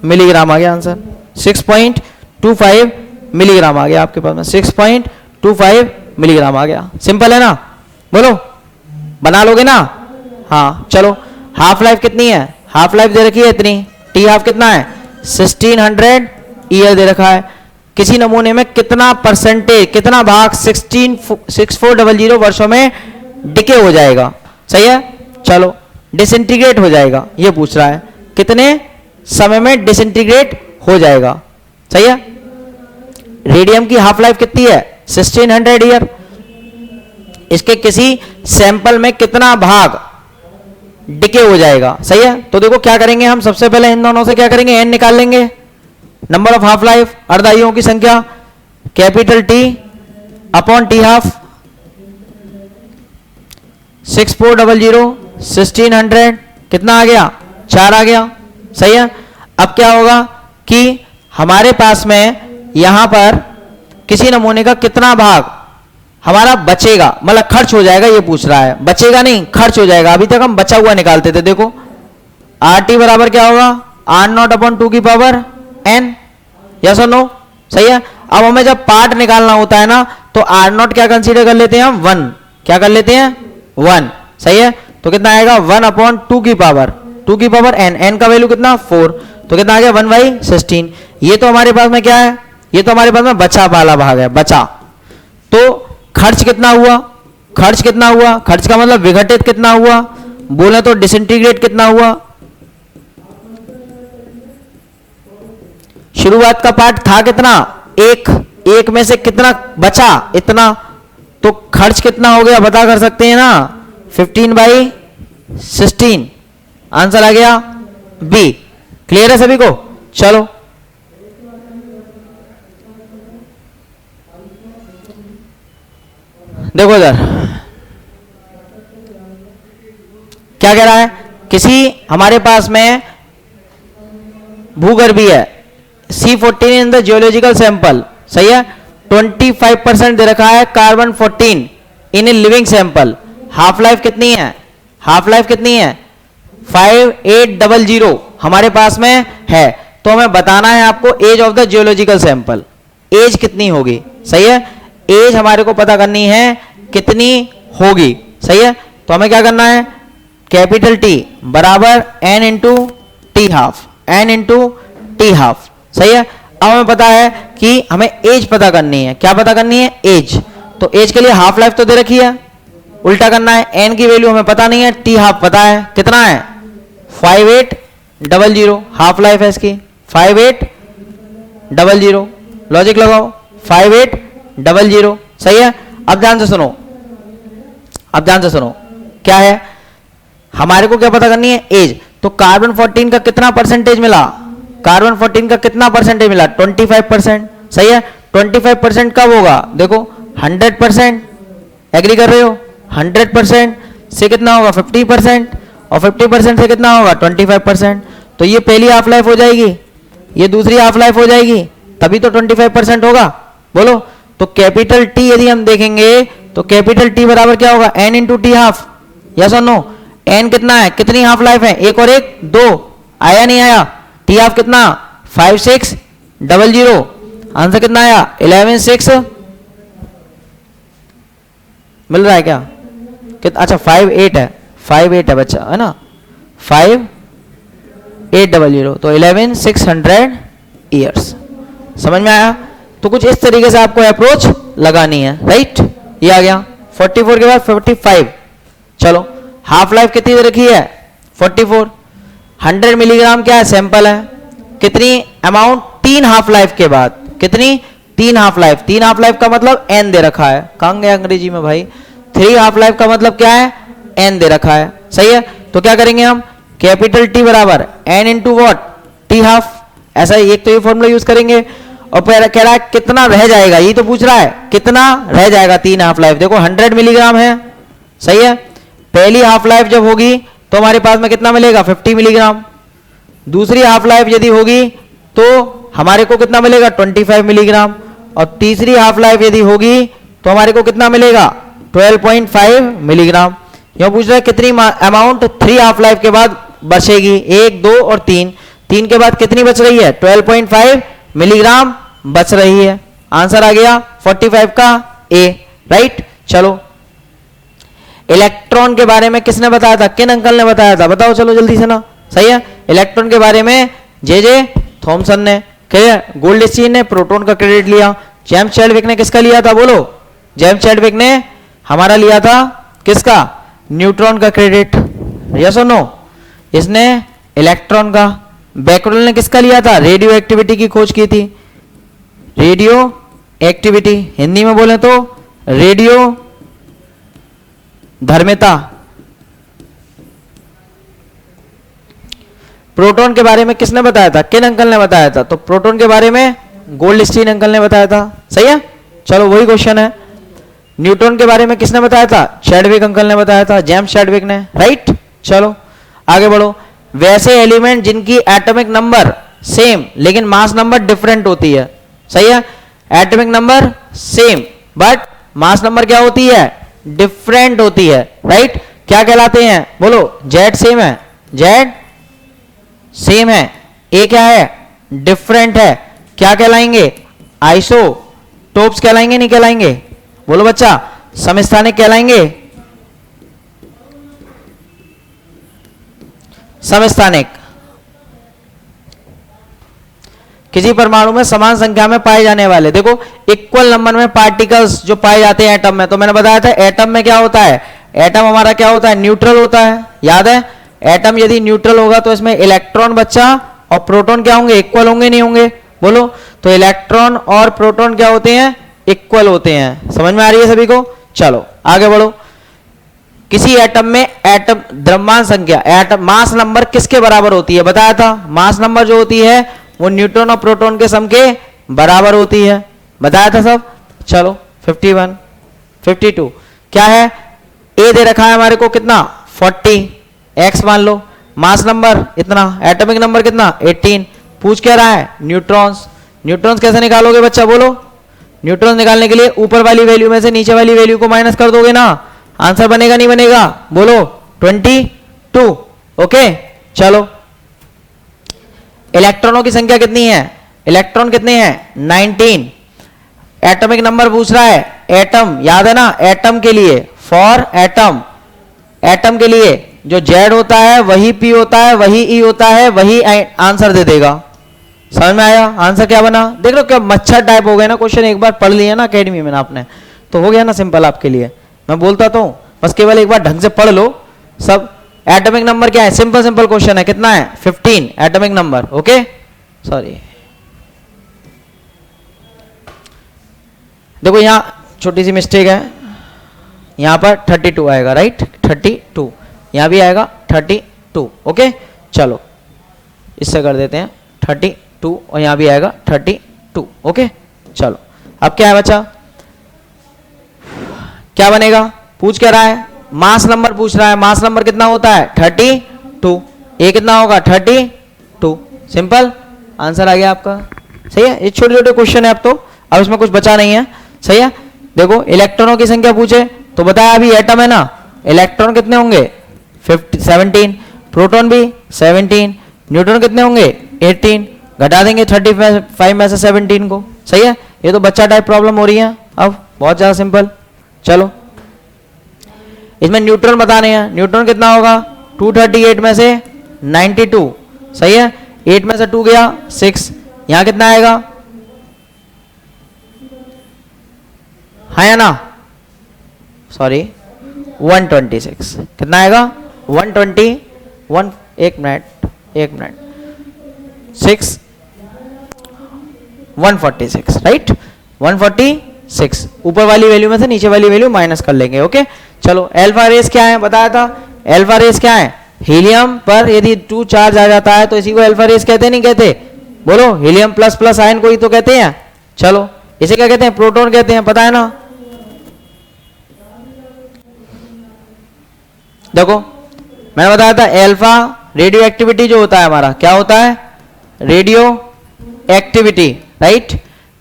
मिलीग्राम आ गया आंसर, 6.25 मिलीग्राम आ गया आपके पास में, 6.25 मिलीग्राम आ गया, सिंपल है ना, बोलो बना लोगे ना। हाँ चलो, हाफ लाइफ कितनी है, हाफ लाइफ दे रखी है इतनी, टी हाफ कितना है 1600 ईयर दे रखा है। किसी नमूने में कितना परसेंटेज, कितना भाग 6400 वर्षों में डिके हो जाएगा, सही है। चलो डिसइंटीग्रेट हो जाएगा, ये पूछ रहा है कितने समय में डिसइंटीग्रेट हो जाएगा, सही है। रेडियम की हाफ लाइफ कितनी है 1600 ईयर, इसके किसी सैंपल में कितना भाग डिके हो जाएगा, सही है। तो देखो क्या करेंगे हम, सबसे पहले इन दोनों से क्या करेंगे n निकाल लेंगे, नंबर ऑफ हाफ लाइफ अर्धायुओं की संख्या, capital T upon T half, 6400 1600 कितना आ गया 4 आ गया, सही है। अब क्या होगा कि हमारे पास में यहां पर किसी नमूने का कितना भाग हमारा बचेगा, मतलब खर्च हो जाएगा, ये पूछ रहा है, बचेगा नहीं खर्च हो जाएगा। अभी तक हम बचा हुआ निकालते थे, देखो आर टी बराबर क्या होगा आर नॉट अपॉन 2 की पावर n, यस और नो, सही है। अब हमें जब पार्ट निकालना होता है ना तो आर नॉट क्या कंसीडर कर लेते हैं हम 1, क्या कर लेते हैं 1, सही है। तो कितना आएगा 1 अपॉन 2 की पावर n, n का वैल्यू कितना 4, तो कितना आ गया 1/16। ये तो हमारे पास में क्या है, ये तो हमारे पास में बचा वाला भाग है, बचा। तो खर्च कितना हुआ, खर्च कितना हुआ, खर्च का मतलब विघटित कितना हुआ, बोले तो डिसइंटीग्रेट कितना हुआ। शुरुआत का पार्ट था कितना एक में से कितना बचा इतना, तो खर्च कितना हो गया पता कर सकते हैं ना 15/16, आंसर आ गया बी। क्लियर है सभी को। चलो देखो इधर क्या कह रहा है, किसी हमारे पास में भूगर्भी है C14 in the geological sample, सही है। 25% दे रखा है carbon 14 in a living sample, half life कितनी है, हाफ लाइफ कितनी है 5800 हमारे पास में है। तो हमें बताना है आपको age of the geological sample, age कितनी होगी, सही है। एज हमारे को पता करनी है कितनी होगी, सही है। तो हमें क्या करना है, कैपिटल T बराबर n into T half, n into T half, सही है। अब हमें पता है कि हमें एज पता करनी है, क्या पता करनी है एज, तो एज के लिए हाफ लाइफ तो दे रखी है, उल्टा करना है, n की वैल्यू हमें पता नहीं है, टी हाफ पता है कितना है 5800, हाफ लाइफ है इसकी 5800, लॉजिक लगाओ 5800, सही है। अब ध्यान से सुनो, अब ध्यान से सुनो, क्या है हमारे को क्या पता करनी है, एज। तो कार्बन 14 का कितना परसेंटेज मिला, कार्बन 14 का कितना परसेंटेज मिला, 25%। सही है। 25% कब होगा, देखो 100%, एग्री कर रहे हो, 100% से कितना होगा 50%, और 50% से कितना होगा 25%। तो ये पहली हाफ लाइफ हो जाएगी, ये दूसरी हाफ लाइफ हो जाएगी, तभी तो 25% होगा। बोलो, तो कैपिटल टी यदि हम देखेंगे तो कैपिटल टी बराबर क्या होगा, N into T half. Yes और नो, एन कितना है, कितनी हाफ लाइफ है, एक और एक दो, आया नहीं आया, टी हाफ कितना 5600, आंसर कितना आया 116 मिल रहा है क्या, कितना, अच्छा 58 है, 58 है बच्चा, है ना, 5800, तो 11600 ईयर्स। समझ में आया। तो कुछ इस तरीके से आपको अप्रोच लगानी है, राइट। ये आ गया 44 के बाद 45। चलो, हाफ लाइफ कितनी दे रखी है 44, 100 मिलीग्राम क्या है, सैंपल है, कितनी अमाउंट, 3 हाफ लाइफ के बाद, कितनी 3 हाफ लाइफ, 3 हाफ लाइफ का मतलब एन दे रखा है, कहां गया अंग्रेजी में भाई, 3 हाफ लाइफ का मतलब क्या है, एन दे रखा है। सही है। तो क्या करेंगे हम, कैपिटल टी बराबर N into what, T half, ऐसा एक तो ये फॉर्मूला यूज करेंगे। और कह रहा है कितना रह जाएगा, ये तो पूछ रहा है कितना रह जाएगा 3 हाफ लाइफ। देखो 100 मिलीग्राम है, सही है, पहली हाफ लाइफ जब होगी तो हमारे पास में कितना मिलेगा 50 मिलीग्राम, दूसरी हाफ लाइफ यदि होगी तो हमारे को कितना मिलेगा 25 मिलीग्राम, और तीसरी हाफ लाइफ यदि होगी तो हमारे को कितना मिलेगा 12.5 मिलीग्राम। यह पूछ रहा है कितनी अमाउंट 3 हाफ लाइफ के बाद बचेगी, 1 2 और 3, 3 के बाद कितनी बच रही है 12.5 मिलीग्राम बच रही है। आंसर आ गया 45 का ए, राइट। चलो, इलेक्ट्रॉन के बारे में किसने बताया था, किन अंकल ने बताया था, बताओ चलो जल्दी से ना। सही है, इलेक्ट्रॉन के बारे में जे थॉमसन ने, क्लियर, गोल्डस्टीन ने प्रोटॉन का क्रेडिट लिया, जेम्स चैडविक ने किसका लिया था, बोलो, जेम्स चैडविक ने हमारा लिया था किसका, न्यूट्रॉन का क्रेडिट, यस और नो, इसने इलेक्ट्रॉन का। बैकरल ने किसका लिया था, रेडियो एक्टिविटी की खोज की थी, रेडियो एक्टिविटी, हिंदी में बोले तो रेडियो धर्मिता। प्रोटॉन के बारे में किसने बताया था, किन अंकल ने बताया था, तो प्रोटॉन के बारे में गोल्डस्टीन अंकल ने बताया था। सही है। चलो वही क्वेश्चन है। न्यूट्रॉन के बारे में किसने बताया था, चैडविक अंकल ने बताया था, जेम्स चैडविक ने, राइट। चलो आगे बढ़ो। वैसे एलिमेंट जिनकी एटॉमिक नंबर सेम लेकिन मास नंबर डिफरेंट होती है। सही है, atomic number same but mass number क्या होती है, डिफरेंट होती है, राइट। क्या कहलाते हैं, बोलो, जेड सेम है, जेड सेम है, ए क्या है, डिफरेंट है, क्या कहलाएंगे, आइसोटोप्स कहलाएंगे, नहीं कहलाएंगे, बोलो बच्चा, समस्थानिक कहलाएंगे, समस्थानिक। किसी परमाणु में समान संख्या में पाए जाने वाले, देखो इक्वल नंबर में पार्टिकल्स जो पाए जाते हैं एटम में, तो मैंने बताया था एटम में क्या होता है, एटम हमारा क्या होता है, न्यूट्रल होता है, याद है। एटम यदि न्यूट्रल होगा तो इसमें इलेक्ट्रॉन बच्चा और प्रोटॉन क्या होंगे, इक्वल होंगे, नहीं होंगे, बोलो। तो इलेक्ट्रॉन और प्रोटॉन क्या होते हैं, इक्वल होते हैं। समझ में आ रही है सभी को। चलो आगे बढ़ो। किसी एटम में एटम द्रव्यमान संख्या, एटम मास नंबर किसके बराबर होती है, बताया था, मास नंबर जो होती है वो न्यूट्रॉन और प्रोटॉन के सम के बराबर होती है, बताया था सब। चलो 51 52 क्या है, ए दे रखा है हमारे को कितना 40, एक्स मान लो, मास नंबर इतना, एटॉमिक नंबर कितना 18, पूछ क्या रहा है न्यूट्रॉन्स। न्यूट्रॉन्स कैसे निकालोगे बच्चा, बोलो। न्यूट्रॉन्स निकालने के लिए ऊपर वाली वैल्यू में से नीचे वाली वैल्यू को माइनस कर दोगे ना, आंसर बनेगा नहीं बनेगा, बोलो 22। ओके चलो, इलेक्ट्रॉनों की संख्या कितनी है, इलेक्ट्रॉन कितने हैं 19। एटॉमिक नंबर पूछ रहा है, एटम याद है ना, एटम के लिए, फॉर एटम, एटम के लिए जो जेड होता है वही पी होता है, वही ई होता है, वही आंसर दे देगा। समझ में आया, आंसर क्या बना, देख लो क्या मच्छर टाइप हो गए ना क्वेश्चन, एक बार पढ़ लिया ना अकेडमी में ना आपने, तो हो गया ना सिंपल आपके लिए। मैं बोलता तो बस केवल एक बार ढंग से पढ़ लो सब। एटॉमिक नंबर क्या है, सिंपल सिंपल क्वेश्चन है, कितना है 15 एटॉमिक नंबर। ओके सॉरी, देखो यहां छोटी सी मिस्टेक है, यहाँ पर 32 आएगा, राइट, 32, यहाँ भी आएगा 32, ओके। चलो इससे कर देते हैं 32 और यहाँ भी आएगा 32, ओके। चलो अब क्या है बच्चा, क्या बनेगा, पूछ क्या रहा है, मास नंबर पूछ रहा है, मास नंबर कितना होता है 32, ये कितना होगा 32, सिंपल आंसर आ गया आपका, सही है। ये छोटे छोटे क्वेश्चन है अब इसमें कुछ बचा नहीं है, सही है। देखो इलेक्ट्रॉनों की संख्या पूछे तो बताया अभी एटम है ना, इलेक्ट्रॉन कितने होंगे 17, प्रोटॉन भी 17, न्यूट्रॉन कितने होंगे 18, घटा देंगे 35 में से 17 को, सही है। ये तो बच्चा टाइप प्रॉब्लम हो रही है, अब बहुत ज्यादा सिंपल। चलो इसमें न्यूट्रॉन बताने हैं, न्यूट्रॉन कितना होगा 238 में से 92, सही है, 8 में से 2 गया 6, यहां कितना आएगा, है या ना, सॉरी 126, कितना आएगा 121, एक मिनट 6 146, राइट, 146, ऊपर वाली वैल्यू में से नीचे वाली वैल्यू माइनस कर लेंगे, ओके। चलो अल्फा रेस क्या है बताया था, अल्फा रेस क्या है, हीलियम पर यदि 2 चार्ज आ जाता है तो इसी को अल्फा रेस कहते नहीं कहते, बोलो, हीलियम प्लस प्लस आयन को ही तो कहते हैं। चलो इसे क्या कहते हैं, प्रोटॉन कहते हैं, पता है ना। देखो मैंने बताया था अल्फा रेडियो एक्टिविटी जो होता है हमारा, क्या होता है radio activity, right,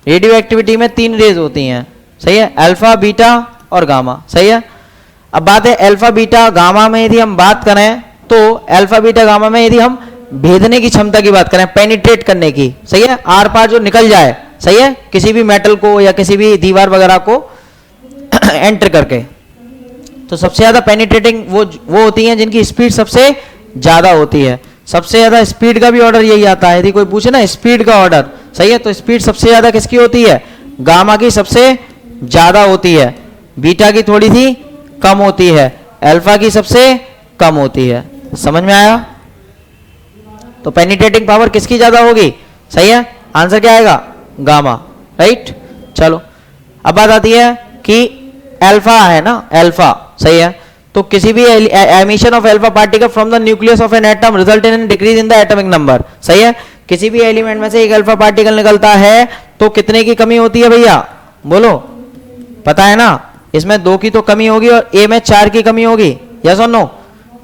radio activity में 3 रेज होती हैं, सही है, अल्फा बीटा और गामा, सही है। अब बात है अल्फा बीटा गामा में यदि हम बात करें तो अल्फा बीटा गामा में यदि हम भेदने की क्षमता की बात करें, पेनिट्रेट करने की, सही है, आर पार जो निकल जाए, सही है, किसी भी मेटल को या किसी भी दीवार वगैरह को एंटर करके, तो सबसे ज्यादा पेनिट्रेटिंग वो होती हैं जिनकी स्पीड सबसे ज्यादा होती है। सबसे ज्यादा स्पीड का भी ऑर्डर यही आता है, यदि कोई पूछे ना स्पीड का ऑर्डर, सही है, तो स्पीड सबसे ज्यादा किसकी होती है, गामा की सबसे ज्यादा होती है, बीटा की थोड़ी सी कम होती है, अल्फा की सबसे कम होती है। समझ में आया, तो पेनिट्रेटिंग पावर किसकी ज्यादा होगी, सही है, आंसर क्या आएगा गामा, राइट। चलो अब बात आती है कि अल्फा है ना, अल्फा, सही है, तो किसी भी emission of alpha particle from the nucleus of an atom result in decrease in the atomic number, सही है, किसी भी एलिमेंट में से एक अल्फा पार्टिकल निकलता है तो कितने की कमी होती है भैया, बोलो, पता है ना, इसमें 2 की तो कमी होगी और ए में 4 की कमी होगी, यस और नो,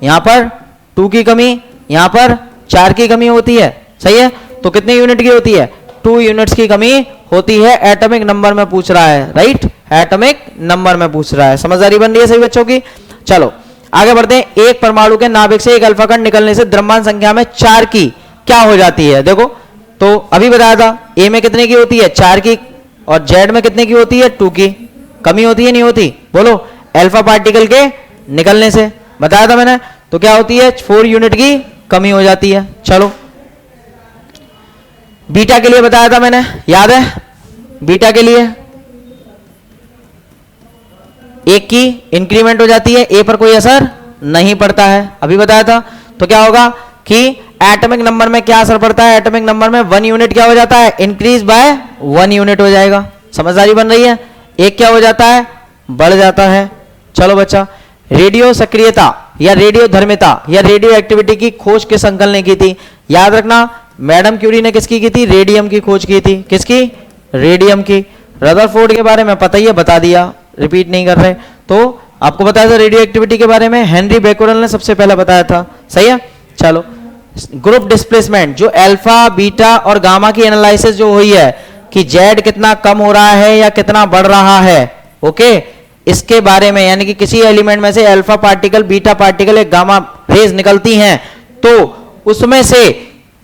यहां पर 2 की कमी, यहां पर 4 की कमी होती है, सही है, तो कितने यूनिट की होती है, 2 यूनिट्स की कमी होती है, एटॉमिक नंबर में पूछ रहा है, राइट, एटॉमिक नंबर में पूछ रहा है, समझदारी बन रही है सभी बच्चों की। चलो आगे बढ़ते हैं, एक परमाणु के नाभिक से एक अल्फा कण निकलने से द्रव्यमान संख्या में 4 की क्या हो जाती है, देखो तो अभी बताया था ए में कितने की होती है 4 की और जेड में कितने की होती है 2 की, कमी होती है नहीं होती, बोलो, अल्फा पार्टिकल के निकलने से बताया था मैंने, तो क्या होती है 4 यूनिट की कमी हो जाती है। चलो बीटा के लिए बताया था मैंने, याद है, बीटा के लिए 1 की इंक्रीमेंट हो जाती है, ए पर कोई असर नहीं पड़ता है, अभी बताया था, तो क्या होगा कि एटॉमिक नंबर में क्या असर पड़ता है, एटॉमिक नंबर में 1 यूनिट क्या हो जाता है, इंक्रीज बाय 1 यूनिट हो जाएगा, समझदारी बन रही है, एक क्या हो जाता है, बढ़ जाता है। चलो बच्चा, रेडियो सक्रियता या रेडियो धर्मिता या रेडियो एक्टिविटी की खोज किस अंकल ने की थी, याद रखना मैडम क्यूरी ने किसकी की थी, रेडियम की खोज की थी, किसकी, रेडियम की। रदरफोर्ड के बारे में पता ही है, बता दिया, रिपीट नहीं कर रहे, तो आपको बताया था रेडियो एक्टिविटी के बारे में हेनरी बेकोरल ने सबसे पहले बताया था, सही है। चलो ग्रुप डिस्प्लेसमेंट, जो अल्फा बीटा और गामा की एनालिसिस जो हुई है कि जेड कितना कम हो रहा है या कितना बढ़ रहा है, ओके, इसके बारे में, यानी कि किसी एलिमेंट में से अल्फा पार्टिकल बीटा पार्टिकल एक गामा रेज निकलती हैं तो उसमें से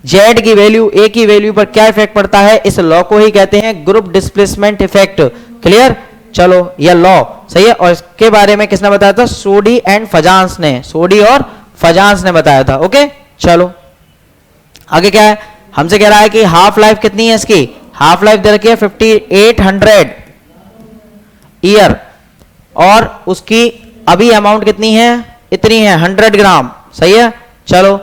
जेड की वैल्यू ए की वैल्यू पर क्या इफेक्ट पड़ता है, इस लॉ को ही कहते हैं ग्रुप डिस्प्लेसमेंट इफेक्ट, क्लियर। चलो यह लॉ सही है, और इसके बारे में किसने बताया था, सोडी एंड फजांस ने, सोडी और फजांस ने बताया था, ओके। चलो आगे क्या है, हमसे कह रहा है कि हाफ लाइफ कितनी है इसकी, हाफ लाइफ दे रखी है 5800 ईयर और उसकी अभी अमाउंट कितनी है, इतनी है 100 ग्राम, सही है। चलो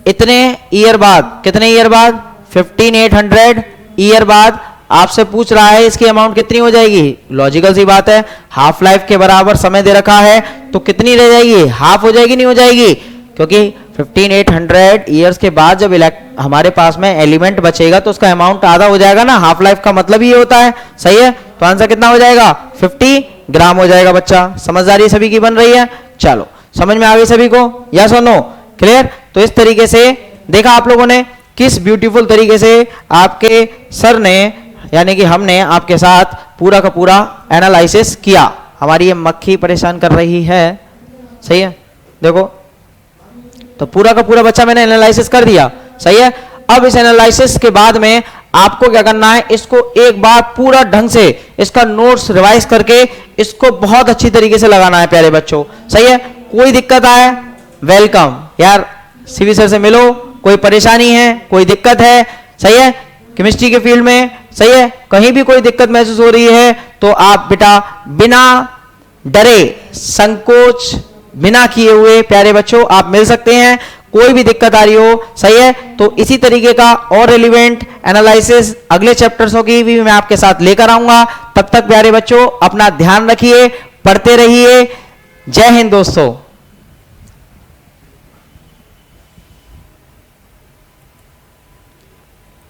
इतने ईयर बाद, कितने ईयर बाद, 15800 ईयर बाद आपसे पूछ रहा है इसकी अमाउंट कितनी हो जाएगी, लॉजिकल सी बात है, हाफ लाइफ के बराबर समय दे रखा है तो कितनी रह जाएगी, हाफ हो जाएगी, नहीं हो जाएगी, क्योंकि 15800 ईयर्स के बाद जब हमारे पास में एलिमेंट बचेगा तो उसका अमाउंट आधा हो जाएगा ना, हाफ लाइफ का मतलब ये होता है, सही है। तो आंसर कितना हो जाएगा, 50 ग्राम हो जाएगा। बच्चा समझदारी सभी की बन रही है, चलो समझ में आ गई सभी को, यस और नो, क्लियर। तो इस तरीके से देखा आप लोगों ने किस ब्यूटीफुल तरीके से आपके सर ने यानी कि हमने आपके साथ पूरा का पूरा एनालिसिस किया। हमारी ये मक्खी परेशान कर रही है, सही है, देखो तो पूरा का पूरा बच्चा मैंने एनालिसिस कर दिया, सही है। अब इस एनालिसिस के बाद में आपको क्या करना है, इसको एक बार पूरा ढंग से इसका नोट्स रिवाइज करके इसको बहुत अच्छी तरीके से लगाना है प्यारे बच्चों, सही है। कोई दिक्कत आए वेलकम यार, सीवी सर से मिलो, कोई परेशानी है, कोई दिक्कत है, सही है, केमिस्ट्री के फील्ड में, सही है, कहीं भी कोई दिक्कत महसूस हो रही है तो आप बेटा बिना डरे, संकोच बिना किए हुए प्यारे बच्चों आप मिल सकते हैं। कोई भी दिक्कत आ रही हो, सही है, तो इसी तरीके का और रेलिवेंट एनालिसिस अगले चैप्टर्सों की भी मैं आपके साथ लेकर आऊंगा। तब तक प्यारे बच्चों अपना ध्यान रखिए, पढ़ते रहिए। जय हिंद दोस्तों।